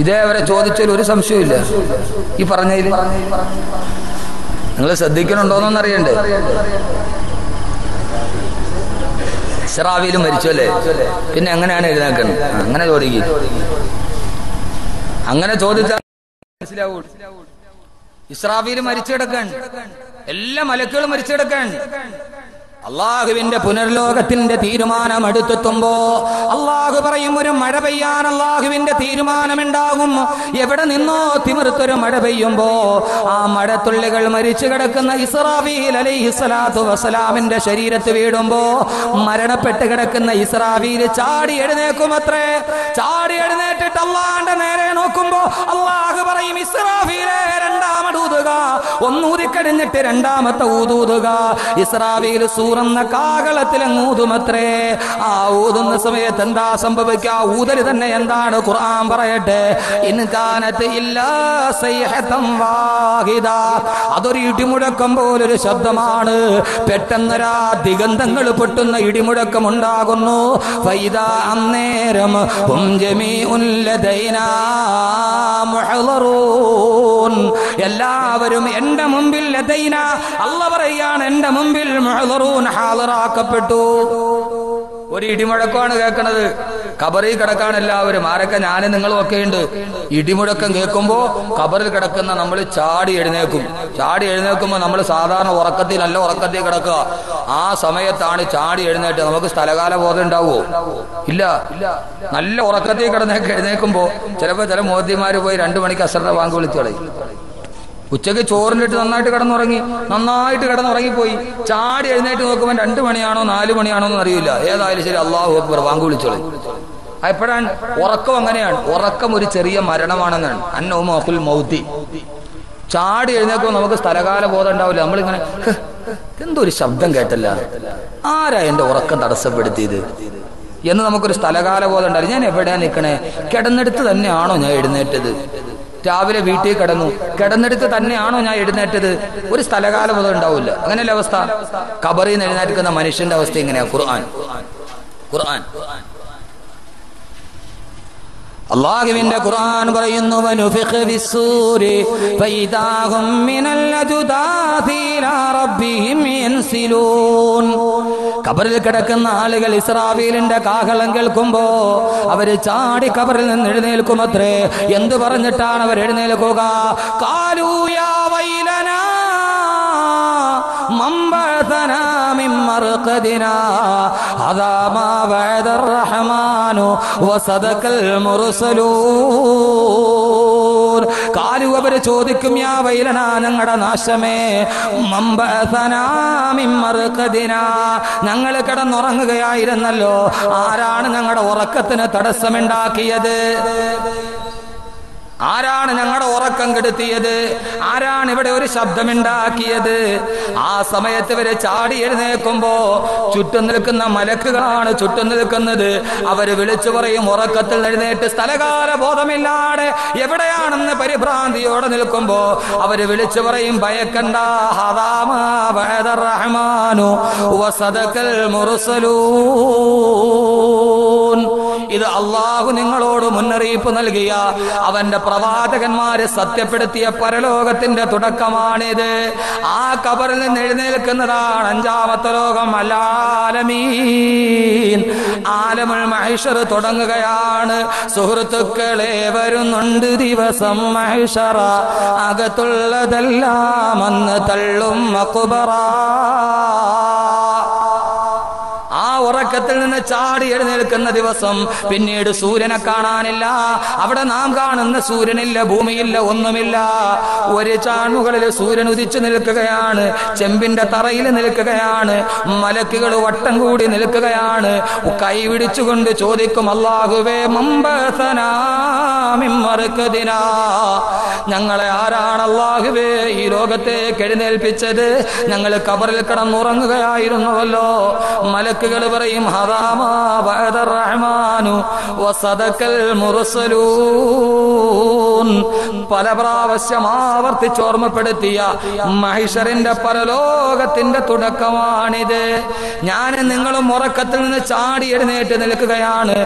ഇതേവരെ ചോദിച്ചാൽ ഒരു സംശയമില്ല ഈ പറഞ്ഞതിൽ. നിങ്ങൾ ശ്രദ്ധിക്കണുണ്ടോന്നൊന്നും അറിയണ്ടേ? ഇസ്രാഫീൽ മരിച്ചു അല്ലേ, പിന്നെ എങ്ങനെയാണ് എഴുന്നേക്കുന്നത്? അങ്ങനെ ചോദിക്കും. അങ്ങനെ ചോദിച്ചാൽ മനസ്സിലാവൂ. ഇസ്രാഫീൽ മരിച്ചു കിടക്കാൻ, എല്ലാ മലക്കുകളും മരിച്ചു കിടക്കാൻ. അള്ളാഹുവിന്റെ പുനർലോകത്തിന്റെ തീരുമാനം അടുത്തെത്തുമ്പോ അള്ളാഹു പറയും ഒരു മഴ പെയ്യാൻ അള്ളാഹുവിന്റെ തീരുമാനമുണ്ടാകും. എവിടെ നിന്നോ തിമിർത്തൊരു മഴ പെയ്യുമ്പോ ആ മഴത്തുള്ളികൾ മരിച്ചു കിടക്കുന്ന ഇസ്രാഫീൽ അലൈഹിസ്സലാത്തു വസ്സലാമിന്റെ ശരീരത്ത് വീടുമ്പോ മരണപ്പെട്ട് കിടക്കുന്ന ഇസ്രാഫീൽ ചാടി എഴുന്നേക്കുമത്രേ. ചാടി എഴുന്നേറ്റിട്ട് അള്ളാന്റെ നേരെ നോക്കുമ്പോ അള്ളാഹു പറയും ഇസ്രാഫീലെ രണ്ടാമത് ഊതുക. ഒന്നൂതിക്കഴിഞ്ഞിട്ട് രണ്ടാമത്തെ ഊതൂതുക. ഇസ്രാഫീൽ സൂറന്ന കാഹളത്തിൽ ഊതുമത്രേ. ആ ഊതുന്ന സമയത്ത് എന്താ സംഭവിക്കുക? ഊതല് തന്നെ എന്താണ് ഖുർആൻ പറയട്ടെ. ഇൻ കാനത് ഇല്ലാ സൈഹതൻ വാഹിദ, അതൊരു ഇടിമുഴക്കം പോലൊരു ശബ്ദമാണ്. പെട്ടെന്നൊരാ ദിഗന്ധങ്ങൾ പൊട്ടുന്ന ഇടിമുഴക്കം ഉണ്ടാകുന്നു. ഫൈദാ അന്നേരം ഹും ജമീഉൻ ലദൈനാ മുഹ്ളറൂൻ, എല്ലാവരും എന്റെ മുമ്പിൽ ലദൈന, അല്ലാഹു പറയുകയാണ് എന്റെ മുമ്പിൽ മുഹ്ളറൂൻ ഹാളിറാക്കപ്പെട്ടു. ഒരു ഇടിമുഴക്കമാണ് കേൾക്കണത്. ഖബറിൽ കിടക്കാണ് എല്ലാവരും. ആരൊക്കെ? ഞാനും നിങ്ങളും ഒക്കെ ഉണ്ട്. ഇടിമുഴക്കം കേൾക്കുമ്പോ ഖബറിൽ കിടക്കുന്ന നമ്മൾ ചാടി എഴുന്നേക്കും. ചാടി എഴുന്നേക്കുമ്പോ നമ്മൾ സാധാരണ ഉറക്കത്തിൽ നല്ല ഉറക്കത്തിൽ കിടക്കുക. ആ സമയത്താണ് ചാടി എഴുന്നേറ്റ്. നമുക്ക് സ്ഥലകാല ബോധം ഉണ്ടാവുമോ? ഇല്ല. നല്ല ഉറക്കത്തിൽ എഴുന്നേക്കുമ്പോ ചിലപ്പോ ചില മോദിമാര് പോയി 2 മണിക്ക് അസറിന്റെ ബാങ്ക് വിളിച്ചു കളയും. ഉച്ചയ്ക്ക് ചോറിനിട്ട് നന്നായിട്ട് കിടന്നുറങ്ങിപ്പോയി. ചാടി എഴുന്നേറ്റ് നോക്കുമ്പോൾ 2 മണിയാണോ 4 മണിയാണോ എന്ന് അറിയില്ല. ഏതായാലും ശരി അല്ലാഹു അക്ബർ ബാങ്ക് വിളിച്ചോളി. എപ്പോഴാണ് ഉറക്കം? അങ്ങനെയാണ്. ഉറക്കം ഒരു ചെറിയ മരണമാണെന്നാണ്. അന്നൗമു അഖുൽ മൗതി. ചാടി എഴുന്നേക്കുമ്പോൾ നമുക്ക് സ്ഥലകാല ബോധം ഉണ്ടാവില്ല. നമ്മളിങ്ങനെ എന്തൊരു ശബ്ദം കേട്ടല്ല, ആരാ എന്റെ ഉറക്കം തടസ്സപ്പെടുത്തിയത് എന്ന് നമുക്കൊരു സ്ഥലകാല ബോധം ഉണ്ടാവില്ല. ഞാൻ എവിടെയാ നിൽക്കണേ? കിടന്നെടുത്ത് തന്നെയാണോ ഞാൻ എഴുന്നേറ്റത്? രാവിലെ വീട്ടിൽ കിടന്നെടുത്ത് തന്നെയാണോ ഞാൻ എഴുന്നേറ്റത്? ഒരു സ്ഥലകാല ബോധം ഉണ്ടാവില്ല. അങ്ങനെയല്ല അവസ്ഥ. ഖബറിൽ നിന്ന് എഴുന്നേൽക്കുന്ന മനുഷ്യന്റെ അവസ്ഥ ഇങ്ങനെയാ. ഖുർആൻ അല്ലാഹുവിന്റെ ഖുർആൻ പറയുന്നു വനുഫിഖ ഫിസ്സൂരി ഫൈദാഹും മിനൽ അജ്ദാഥി ഇലാ റബ്ബിഹിം യൻസിലൂൻ. ഖബറിൽ കിടക്കുന്ന ആളുകൾ ഇസ്രാഫീലിന്റെ കാഹളം കേൾക്കുമ്പോ അവര് ചാടി ഖബറിൽ നിന്ന് എഴുന്നേൽക്കുമത്രേ. എന്ത് പറഞ്ഞിട്ടാണ് അവർ എഴുന്നേൽക്കുക? ഖാലൂ യാ വൈലനാ മംബഅസനാ മിൻ മർഖദിനാ ഹദാ മാ വഅദർ റഹ്മാനു വസദഖൽ മുർസലൂൻ. ഖാലൂ, അവര് ചോദിക്കും യാ വൈലനാ, ഞങ്ങളുടെ നാശമേ, മംബഅസനാ മിൻ മർഖദിനാ, ഞങ്ങൾ കിടന്നുറങ്ങുകയായിരുന്നല്ലോ. ആരാണ് ഞങ്ങളുടെ ഉറക്കത്തിന് തടസ്സമുണ്ടാക്കിയത്? ആരാണ് ഞങ്ങളുടെ ഉറക്കം കെടുത്തിയത്? ആരാണ് ഇവിടെ ഒരു ശബ്ദമുണ്ടാക്കിയത്? ആ സമയത്ത് ഇവര് ചാടി എഴുന്നേൽക്കുമ്പോ ചുറ്റും നിൽക്കുന്ന മലക്കുകളാണ് ചുറ്റും നിൽക്കുന്നത്. അവര് വിളിച്ചു പറയും, ഉറക്കത്തിൽ എഴുന്നേറ്റ് സ്ഥലകാല ബോധമില്ലാതെ എവിടെയാണെന്ന് പരിഭ്രാന്തിയോടെ നിൽക്കുമ്പോ അവര് വിളിച്ചു പറയും, ഭയക്കണ്ട, ഹദാമാ വഅദർ റഹ്മാനു വസദഖൽ മുർസലൂൻ. ഇത് അല്ലാഹു നിങ്ങളോട് മുന്നറിയിപ്പ് നൽകിയ, അവന്റെ പ്രവാചകന്മാരെ സത്യപ്പെടുത്തിയ പരലോകത്തിന്റെ തുടക്കമാണിത്. ആ ഖബറിൽ നിന്ന് എഴുന്നേൽക്കുന്നതാണ് 5ാമത്തെ ലോകം. അലാലമീൻ, ആലമുൽ മഹ്ശർ തുടങ്ങുകയാണ്. സുഹൃത്തുക്കളെ, വരുന്നുണ്ട് ദിവസം മഹ്ശറ, അകത്തുള്ളതെല്ലാം അന്ന് തള്ളും മഖ്ബറ. ആ ഉറക്കത്തിൽ നിന്ന് ചാടി എഴുന്നേൽക്കുന്ന ദിവസം പിന്നീട് സൂര്യനെ കാണാനില്ല. അവിടെ നാം കാണുന്ന സൂര്യനില്ല, ഭൂമിയില്ല, ഒന്നുമില്ല. ഒരു ചാൺമുകളിൽ സൂര്യൻ ഉദിച്ചു നിൽക്കുകയാണ്, ചെമ്പിന്റെ തറയിൽ നിൽക്കുകയാണ്, മലക്കുകൾ വട്ടം കൂടി നിൽക്കുകയാണ്. കൈ പിടിച്ചുകൊണ്ട് ചോദിക്കും, അല്ലാഹുവേ മമ്പസനാ മിൻ മർകദിനാ, ഞങ്ങളെ ആരാണ് അല്ലാഹുവേ ഈ ലോകത്തേക്ക് എഴുന്നേൽപ്പിച്ചത്? ഞങ്ങൾ ഖബറിൽ കിടന്നുറങ്ങുകയായിരുന്നുവല്ലോ. മലക്കുകൾ പറയും, ഹദാമാ ബഅദർ റഹ്മാനു വസദക്കൽ മുർസലൂൻ. പല പ്രാവശ്യം ആവർത്തിച്ച് ഓർമ്മപ്പെടുത്തിയ മഹിഷറിന്റെ പരലോകത്തിന്റെ തുടക്കമാണിത്. ഞാൻ നിങ്ങളും ഉറക്കത്തിൽ നിന്ന് ചാടി എഴുന്നേറ്റ് നിൽക്കുകയാണ്.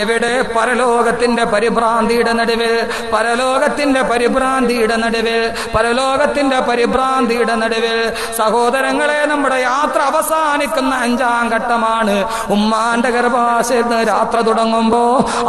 എവിടെ? പരലോകത്തിന്റെ പരിഭ്രാന്തിയുടെ നടുവിൽ, പരലോകത്തിന്റെ പരിഭ്രാന്തിയുടെ നടുവിൽ, പരലോകത്തിന്റെ പരിഭ്രാന്തിയുടെ നടുവിൽ. സഹോദരങ്ങളെ, നമ്മുടെ യാത്ര അവസാനിക്കുന്ന 5-ാം ഘട്ടമാണ്. ഉമ്മാന്റെ ഗർഭാശയത്തിൽ നിന്ന് യാത്ര തുടങ്ങുമ്പോ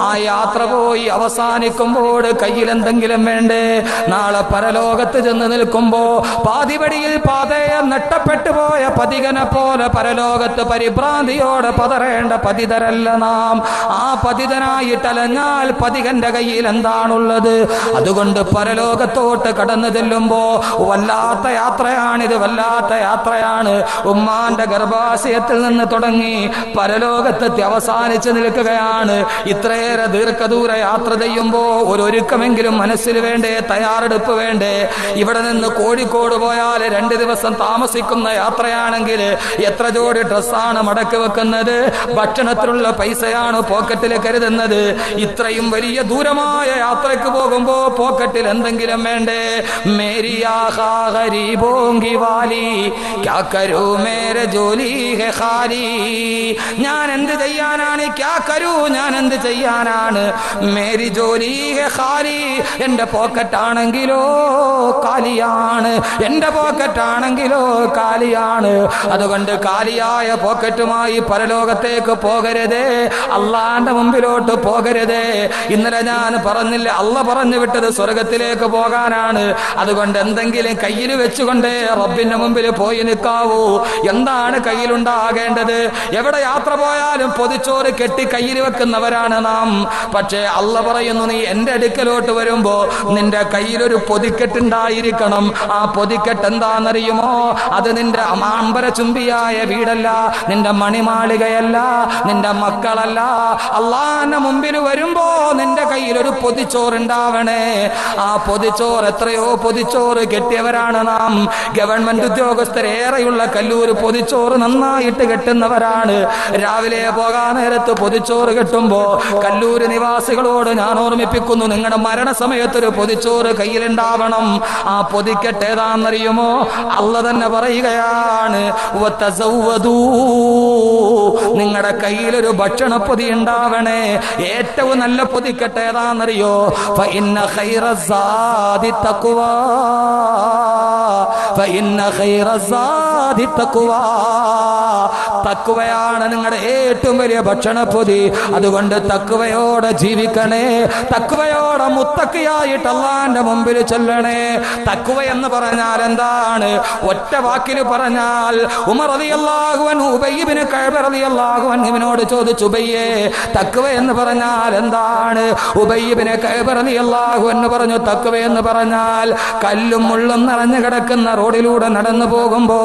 ആ യാത്ര പോയി അവസാനിക്കുമ്പോൾ കയ്യിൽ എന്തെങ്കിലും വേണ്ടേ? നാളെ പരലോകത്ത് ചെന്ന് നിൽക്കുമ്പോ പാതിവടിയിൽ പാതയെ നഷ്ടപ്പെട്ടു പോയ പതികനെ പോലെ പരലോകത്ത് പരിഭ്രാന്തിയോടെ പതറേണ്ട പതിതരല്ല നാം. ആ പതിതനായിട്ടലഞ്ഞാൽ പതികന്റെ കയ്യിൽ എന്താണുള്ളത്? അതുകൊണ്ട് പരലോകത്തോട്ട് കടന്നു ചെല്ലുമ്പോ വല്ലാത്ത യാത്രയാണിത്, വല്ലാത്ത യാത്രയാണ്. ഉമ്മാന്റെ ഗർഭാശയത്തിൽ നിന്ന് തുടങ്ങി പരലോകത്തെത്തി അവസാനിച്ച് നിൽക്കുകയാണ്. ഇത്രയേറെ ദീർഘദൂര യാത്ര ചെയ്യുമ്പോ ഒരുക്കമെങ്കിലും മനസ്സിൽ വേണ്ടേ? തയ്യാറെടുപ്പ് വേണ്ടേ? ഇവിടെ നിന്ന് കോഴിക്കോട് പോയാൽ 2 ദിവസം താമസിക്കുന്ന യാത്രയാണെങ്കിൽ എത്ര ജോഡി ഡ്രസ്സാണ് മടക്കി വെക്കുന്നത്? ഭക്ഷണത്തിനുള്ള പൈസയാണ് പോക്കറ്റിൽ കരുതുന്നത്. ഇത്രയും വലിയ ദൂരമായ യാത്രയ്ക്ക് പോകുമ്പോ പോക്കറ്റിൽ എന്തെങ്കിലും വേണ്ടേ? മേരിയാ ഗരീബോങ്കി വാലി ക്യാ കരൂ മേരെ ജോലി ഹെ ഖാലി. ഞാൻ എന്ത് ചെയ്യാനാണ്? ക്യാ കരൂ, ഞാൻ എന്ത് ചെയ്യാനാണ്? മേരി ജോലി ഹെ ഖാലി, എന്റെ പോക്കറ്റാണെങ്കിലോ കാലിയാണ്, എന്റെ പോക്കറ്റാണെങ്കിലോ കാലിയാണ്. അതുകൊണ്ട് കാലിയായ പോക്കറ്റുമായി പരലോകത്തേക്ക് പോകരുതേ, അള്ളാന്റെ മുമ്പിലോട്ട് പോകരുതേ. ഇന്നലെ ഞാൻ പറഞ്ഞില്ല, അള്ള പറഞ്ഞു വിട്ടത് സ്വർഗത്തിലേക്ക് പോകാനാണ്. അതുകൊണ്ട് എന്തെങ്കിലും കയ്യിൽ വെച്ചുകൊണ്ടേ റബ്ബിന്റെ മുമ്പിൽ പോയി നിൽക്കാവൂ. എന്താണ് കയ്യിലുണ്ടാകേണ്ടത്? എവിടെ യാത്ര പോയാലും പൊതിച്ചോറ് കെട്ടി കയ്യിൽ വെക്കുന്നവരാണ് നാം. പക്ഷേ അള്ള പറയുന്നു, നീ എന്റെ അടുക്കലോട്ട് വരുമ്പോ നിന്റെ കയ്യിലൊരു പൊതിക്കെട്ടുണ്ടായിരിക്കണം. ആ പൊതിക്കെട്ട് എന്താണെന്നറിയുമോ? അത് നിന്റെ അമ്പര ചുംബിയായ വീടല്ല, നിന്റെ മണിമാളികയല്ല, നിന്റെ മക്കളല്ല. അള്ളാന്റെ മുമ്പിൽ വരുമ്പോ നിന്റെ കയ്യിലൊരു പൊതിച്ചോറുണ്ടാവണേ. ആ പൊതിച്ചോറ്, എത്രയോ പൊതിച്ചോറ് കെട്ടിയവരാണ് നാം. ഗവൺമെന്റ് ഉദ്യോഗസ്ഥരേറെയുള്ള കല്ലൂർ പൊതിച്ചോറ് നന്നായിട്ട് കെട്ടുന്നവരാണ്. രാവിലെ പോകാൻ നേരത്ത് പൊതിച്ചോറ് കെട്ടുമ്പോ കല്ലൂര് നിവാസികളോട് ഞാൻ ഓർമ്മിപ്പിക്കുന്നു, നിങ്ങളുടെ മരണസമയത്തൊരു പൊതിച്ചോറ് കയ്യിലുണ്ടാവണം. ആ പൊതിക്കെട്ട് ഏതാണെന്നറിയുമോ? അള്ള തന്നെ പറയുകയാണ്, നിങ്ങളുടെ കയ്യിലൊരു ഭക്ഷണപ്പൊതി ഉണ്ടാവണേ. ഏറ്റവും നല്ല പൊതിക്കെട്ട് ഏതാണെന്നറിയോ? ഫഇന്ന ഖൈറസ്സാദി തഖ്വാ, ഫഇന്ന ഖൈറസ്സാദി തഖ്വാ. തഖ്വയാണ് നിങ്ങളുടെ ഏറ്റവും വലിയ ഭക്ഷണപ്പൊതി. അതുകൊണ്ട് തഖ്വയോടെ ജീവിക്കണേ, തഖ്വയോടെ മുത്തക്കിയായിട്ട് അള്ളാന്റെ മുമ്പിൽ ചെല്ലണേ. തഖ്വ എന്ന് പറഞ്ഞാൽ എന്താണ്? ഒറ്റ വാക്കിൽ പറഞ്ഞാൽ, ഉമർ റളിയല്ലാഹു അൻഹു ഉബയ്യ് ഇബ്നു കഅബ് റളിയല്ലാഹു അൻഹുവിനോട് ചോദിച്ചു, ഉബയ്യേ തഖ്വ എന്ന് പറഞ്ഞാൽ എന്താണ്? ഉബയ്യ് ഇബ്നു കഅബ് റളിയല്ലാഹു അൻഹു പറഞ്ഞു, തഖ്വ എന്ന് പറഞ്ഞാൽ കല്ലും മുള്ളും നിറഞ്ഞു കിടക്കുന്ന റോഡിലൂടെ നടന്നു പോകുമ്പോ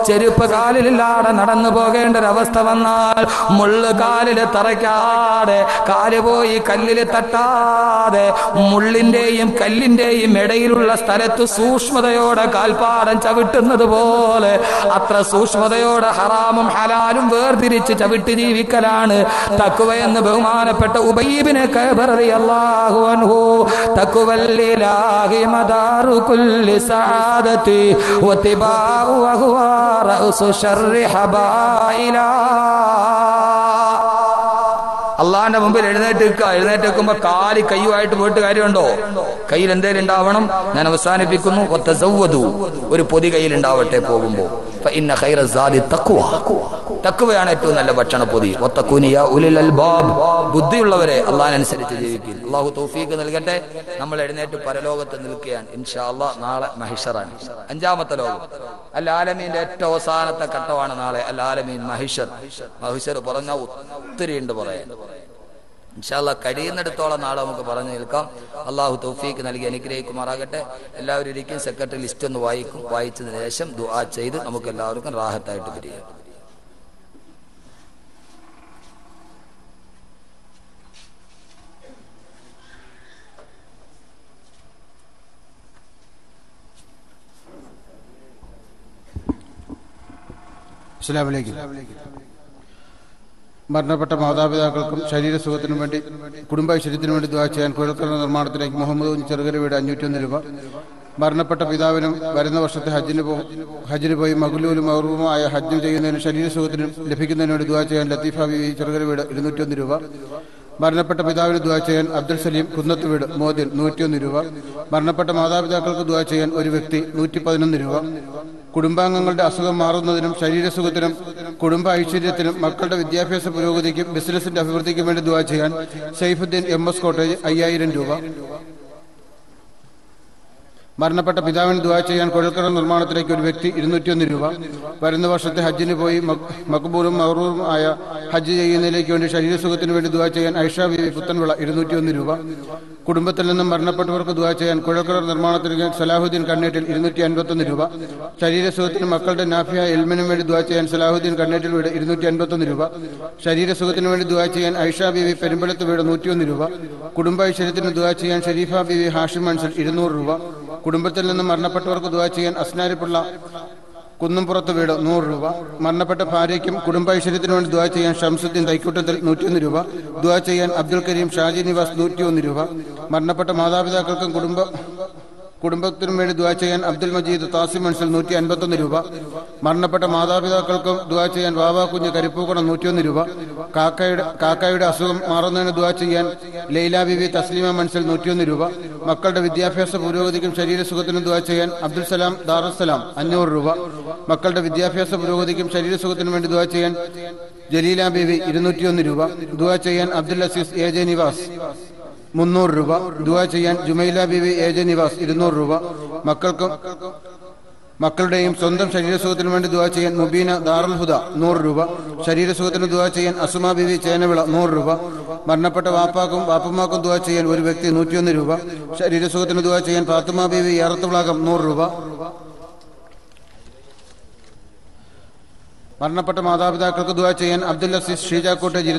ചെരുപ്പ് കാലിലില്ലാതെ നടന്നു പോകേണ്ടൊരവസ്ഥ വന്നാൽ, മുള്ള് കാലിൽ തറയ്ക്കാതെ, കാല് പോയി കല്ലിൽ തട്ടാതെ, മുള്ളിന്റെയും കല്ലിന്റെയും ഇടയിലുള്ള സ്ഥലത്ത് സൂക്ഷ്മതയോടെ കാൽപ്പാടം ചവിട്ടുന്നത് പോലെ അത്ര സൂക്ഷ്മതയോടെ ഹറാമും ഹലാലും വേർതിരിച്ച് ചവിട്ടി ജീവിക്കലാണ് തഖ്വ എന്ന് ബഹുമാനപ്പെട്ട ഉബയ്യ് ഇബ്നു കഅബ് റളിയല്ലാഹു അൻഹു. തഖ്വല്ലിലാഹി മദാറു കുല്ലി സഅദതി വതിബാഉ വഹുവ റഅസു ശർരി ഹബായിലാ. അള്ളാന്റെ മുമ്പിൽ എഴുന്നേറ്റ് വെക്കുമ്പോ കാലി കയ്യുമായിട്ട് പോയിട്ട് കാര്യമുണ്ടോ? കയ്യിൽ എന്തേലും ഉണ്ടാവണം. ഞാൻ അവസാനിപ്പിക്കുന്നു. ഒരു പൊതി കയ്യിൽ ഉണ്ടാവട്ടെ പോകുമ്പോ. തഖ്വയാണ് ഏറ്റവും നല്ല ഭക്ഷണ പൊതി. ബുദ്ധിയുള്ളവരെ അള്ളാഹനുസരിച്ച് ജീവിക്കും. അള്ളാഹു തൗഫീഖ് നൽകട്ടെ. നമ്മൾ എഴുന്നേറ്റ് പരലോകത്ത് നിൽക്കുകയാണ് ഇൻഷാ അല്ലാഹ്. നാളെ മഹിഷറാണ്, 5ാമത്തെ ലോകം. അൽ ആലമീന്റെ ഏറ്റവും അവസാനത്തെ ഘട്ടമാണ് നാളെ അൽ ആലമീൻ മഹിഷർ. മഹിഷർ പറഞ്ഞാൽ ഒത്തിരി ഉണ്ട് പറയാൻ. ഇൻഷാ അല്ലാഹ് കഴിയുന്നിടത്തോളം നാളെ നമുക്ക് പറഞ്ഞു നിൽക്കാം. അള്ളാഹു തൗഫീഖ് നൽകി അനുഗ്രഹിക്കുമാറാകട്ടെ. എല്ലാവരും ഇരിക്കും. സെക്രട്ടറി ലിസ്റ്റ് ഒന്ന് വായിച്ചതിന് ശേഷം ദുആ ചെയ്ത് നമുക്ക് എല്ലാവർക്കും റാഹത്തായിട്ട് പിരിയാം. അസ്സലാമു അലൈക്കും. മരണപ്പെട്ട മാതാപിതാക്കൾക്കും ശരീരസുഖത്തിനും വേണ്ടി കുടുംബൈശ്വര്യത്തിനു വേണ്ടി ദുആ ചെയ്യാൻ കുഴൽക്കിണർ നിർമ്മാണത്തിലേക്ക് മുഹമ്മദ് കുഞ്ഞ് ചെറുകര വീട് 501 രൂപ. മരണപ്പെട്ട പിതാവിനും വരുന്ന വർഷത്തെ ഹജ്ജിന് പോയി മഗ്ലൂലും മഹ്റൂമുമായ ഹജ്ജും ചെയ്യുന്നതിനും ശരീരസുഖത്തിനും ലഭിക്കുന്നതിന് വേണ്ടി ദുആ ചെയ്യാൻ ലത്തീഫ ബീവി ചെറുകര വീട് 201 രൂപ. മരണപ്പെട്ട പിതാവിന് ദുആ ചെയ്യാൻ അബ്ദുൽ സലീം കുന്നത്ത് വീട് മോദിൽ 101 രൂപ. മരണപ്പെട്ട മാതാപിതാക്കൾക്ക് ദുആ ചെയ്യാൻ ഒരു വ്യക്തി 111 രൂപ. കുടുംബാംഗങ്ങളുടെ അസുഖം മാറുന്നതിനും ശരീരസുഖത്തിനും കുടുംബ ഐശ്വര്യത്തിനും മക്കളുടെ വിദ്യാഭ്യാസ പുരോഗതിക്കും ബിസിനസിന്റെ അഭിവൃദ്ധിക്കും വേണ്ടി ദുആ ചെയ്യാൻ സൈഫുദ്ദീൻ MS കോട്ടേജ് 5000 രൂപ. മരണപ്പെട്ട പിതാവിന് ദുആ ചെയ്യാൻ കുഴൽക്കിണർ നിർമ്മാണത്തിലേക്ക് ഒരു വ്യക്തി 201 രൂപ. വരുന്ന വർഷത്തെ ഹജ്ജിന് പോയി മഖ്ബൂലും മഹ്റൂറും ആയ ഹജ്ജ് ചെയ്യുന്നതിലേക്ക് വേണ്ടി ശരീരസുഖത്തിന് വേണ്ടി ദുആ ചെയ്യാൻ ഐഷ ബീവി പുത്തൻവിള 201 രൂപ. കുടുംബത്തിൽ നിന്നും മരണപ്പെട്ടവർക്ക് ദുആ ചെയ്യാൻ കുഴൽക്കിണർ നിർമ്മാണത്തിന് സലാഹുദ്ദീൻ കണ്ണേറ്റിൽ 251 രൂപ. ശരീരസുഖത്തിന് മക്കളുടെ നാഫിയ എൽമിനും വേണ്ടി ദുആ ചെയ്യാൻ സലാഹുദ്ദീൻ കണ്ണേറ്റിൽ വീട് 251 രൂപ. ശരീരസുഖത്തിന് വേണ്ടി ദുആ ചെയ്യാൻ ഐഷ ബീവി പെരുമ്പലത്ത് വീട് 101 രൂപ. കുടുംബൈശ്വര്യത്തിന് ദുആ ചെയ്യാൻ ഷരീഫ ബീവി ഹാഷിം മൻസിൽ 200 രൂപ. കുടുംബത്തിൽ നിന്നും മരണപ്പെട്ടവർക്ക് ദുആ ചെയ്യാൻ അസ്നാരിപ്പുള്ള കുന്നുംപുറത്ത് വീട് 100 രൂപ. മരണപ്പെട്ട ഭാര്യയ്ക്കും കുടുംബൈശ്വര്യത്തിനു വേണ്ടി ദുആ ചെയ്യാൻ ഷംസുദ്ദീൻ തൈക്കൂട്ടത്തിൽ 101 രൂപ. ദുആ ചെയ്യാൻ അബ്ദുൽ കരീം ഷാജി നിവാസ് 101 രൂപ. മരണപ്പെട്ട മാതാപിതാക്കൾക്കും കുടുംബത്തിനും വേണ്ടി ദുആ ചെയ്യാൻ അബ്ദുൽ മജീദ് താസിം മൻസിൽ 151 രൂപ. മരണപ്പെട്ട മാതാപിതാക്കൾക്കും ദുആ ചെയ്യാൻ വാവാ കുഞ്ഞ് കരിപ്പൂക്കടം 101 രൂപ. കാക്കയുടെ അസുഖം മാറുന്നതിന് ദുആ ചെയ്യാൻ ലൈല ബിബി തസ്ലീമ മൻസിൽ 101 രൂപ. മക്കളുടെ വിദ്യാഭ്യാസ പുരോഗതിക്കും ശരീരസുഖത്തിനും ദുആ ചെയ്യാൻ അബ്ദുൽ സലാം ദാറുസ്സലാം 500 രൂപ. മക്കളുടെ വിദ്യാഭ്യാസ പുരോഗതിക്കും ശരീരസുഖത്തിനും വേണ്ടി ദുആ ചെയ്യാൻ ജലീല ബിബി 201 രൂപ. ദുആ ചെയ്യാൻ അബ്ദുൽ അസീസ് AJ നിവാസ് 300 രൂപ. ദുആ ചെയ്യാൻ ജുമൈല ബീവി AJ നിവാസ് 200 രൂപ. മക്കളുടെയും സ്വന്തം ശരീരസുഖത്തിനു വേണ്ടി ദുആ ചെയ്യാൻ മുബീന ദാറുൽ ഹുദ 100 രൂപ. ശരീരസുഖത്തിന് ദുആ ചെയ്യാൻ അസുമ ബീവി ചേനവിള 100 രൂപ. മരണപ്പെട്ട വാപ്പമാക്കും ദുആ ചെയ്യാൻ ഒരു വ്യക്തി 101 രൂപ. ശരീരസുഖത്തിന് ദുആ ചെയ്യാൻ ഫാത്തിമ ബീവി ഏറത്തുവിളാകം 100 രൂപ. മരണപ്പെട്ട മാതാപിതാക്കൾക്ക് ദുആ ചെയ്യാൻ അബ്ദുൽ അസീസ് ഷീജ കോട്ടേജ്